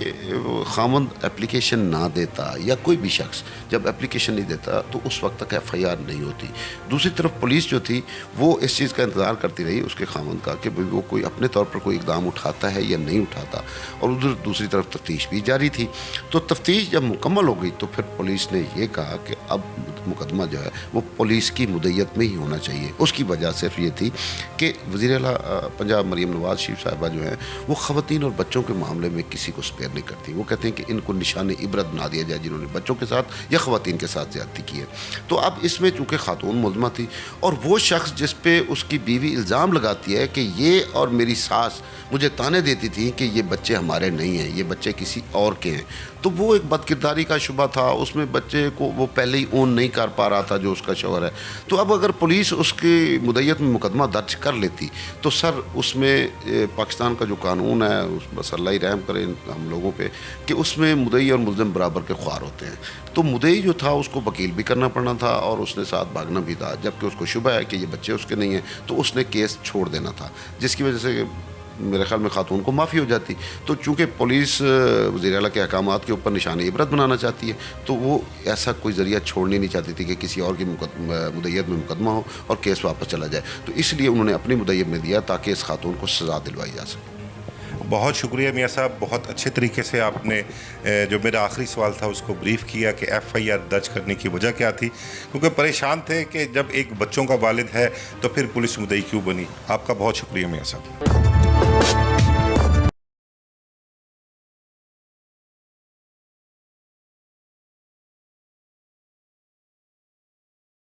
خاوند اپلیکیشن نہ دیتا یا کوئی بھی شخص جب اپلیکیشن نہیں دیتا تو اس وقت تک ایف آئی آر نہیں ہوتی. دوسری طرف پولیس جو تھی وہ اس چیز کا انتظار کرتی رہی اس کے خاوند کا کہ وہ کوئی اپنے طور پر کوئی اقدام اٹھاتا ہے یا نہیں اٹھاتا, اور ادھر دوسری طرف تفتیش بھی جاری تھی. تو تفتیش جب مکمل ہو گئی تو پھر پولیس نے یہ کہا کہ اب مقدمہ جو ہے وہ پولیس کی مدعیت میں ہی ہونا چاہیے. اس کی وجہ صرف یہ تھی کہ وزیر اعلیٰ پنجاب مریم نواز شریف صاحبہ جو ہیں وہ خواتین اور بچوں کے معاملے میں کسی کو اسپیئر نہیں کرتی. وہ کہتے ہیں کہ ان کو نشان عبرت بنا دیا جائے جنہوں نے بچوں کے ساتھ یا خواتین کے ساتھ زیادتی کی ہے. تو اب اس میں چونکہ خاتون ملزمہ تھی اور وہ شخص جس پہ اس کی بیوی الزام لگاتی ہے کہ یہ اور میری ساس مجھے تانے دیتی تھی کہ یہ بچے ہمارے نہیں ہیں, یہ بچے کسی اور کے ہیں, تو وہ ایک بد کرداری کا شبہ تھا. اس میں بچے کو وہ پہلے ہی اون نہیں کر پا رہا تھا جو اس کا شوہر ہے. تو اب اگر پولیس اس کی مدعیت میں مقدمہ درج کر لیتی تو سر اس میں پاکستان کا جو قانون ہے, بس اللہ ہی رحم کرے ہم لوگوں پہ, کہ اس میں مدعی اور ملزم برابر کے خوار ہوتے ہیں. تو مدعی جو تھا اس کو وکیل بھی کرنا پڑنا تھا اور اس نے ساتھ بھاگنا بھی تھا, جبکہ اس کو شبہ ہے کہ یہ بچے اس کے نہیں ہیں, تو اس نے کیس چھوڑ دینا تھا, جس کی وجہ سے میرے خیال میں خاتون کو معافی ہو جاتی. تو چونکہ پولیس وزیر اعلیٰ کے احکامات کے اوپر نشان عبرت بنانا چاہتی ہے تو وہ ایسا کوئی ذریعہ چھوڑنی نہیں چاہتی تھی کہ کسی اور کی مدعیت میں مقدمہ ہو اور کیس واپس چلا جائے. تو اس لیے انہوں نے اپنی مدعیت میں دیا تاکہ اس خاتون کو سزا دلوائی جا سکے. بہت شکریہ میاں صاحب, بہت اچھے طریقے سے آپ نے جو میرا آخری سوال تھا اس کو بریف کیا کہ ایف آئی آر درج کرنے کی وجہ کیا تھی, کیونکہ پریشان تھے کہ جب ایک بچوں کا والد ہے تو پھر پولیس مدعی کیوں بنی. آپ کا بہت شکریہ میاں صاحب.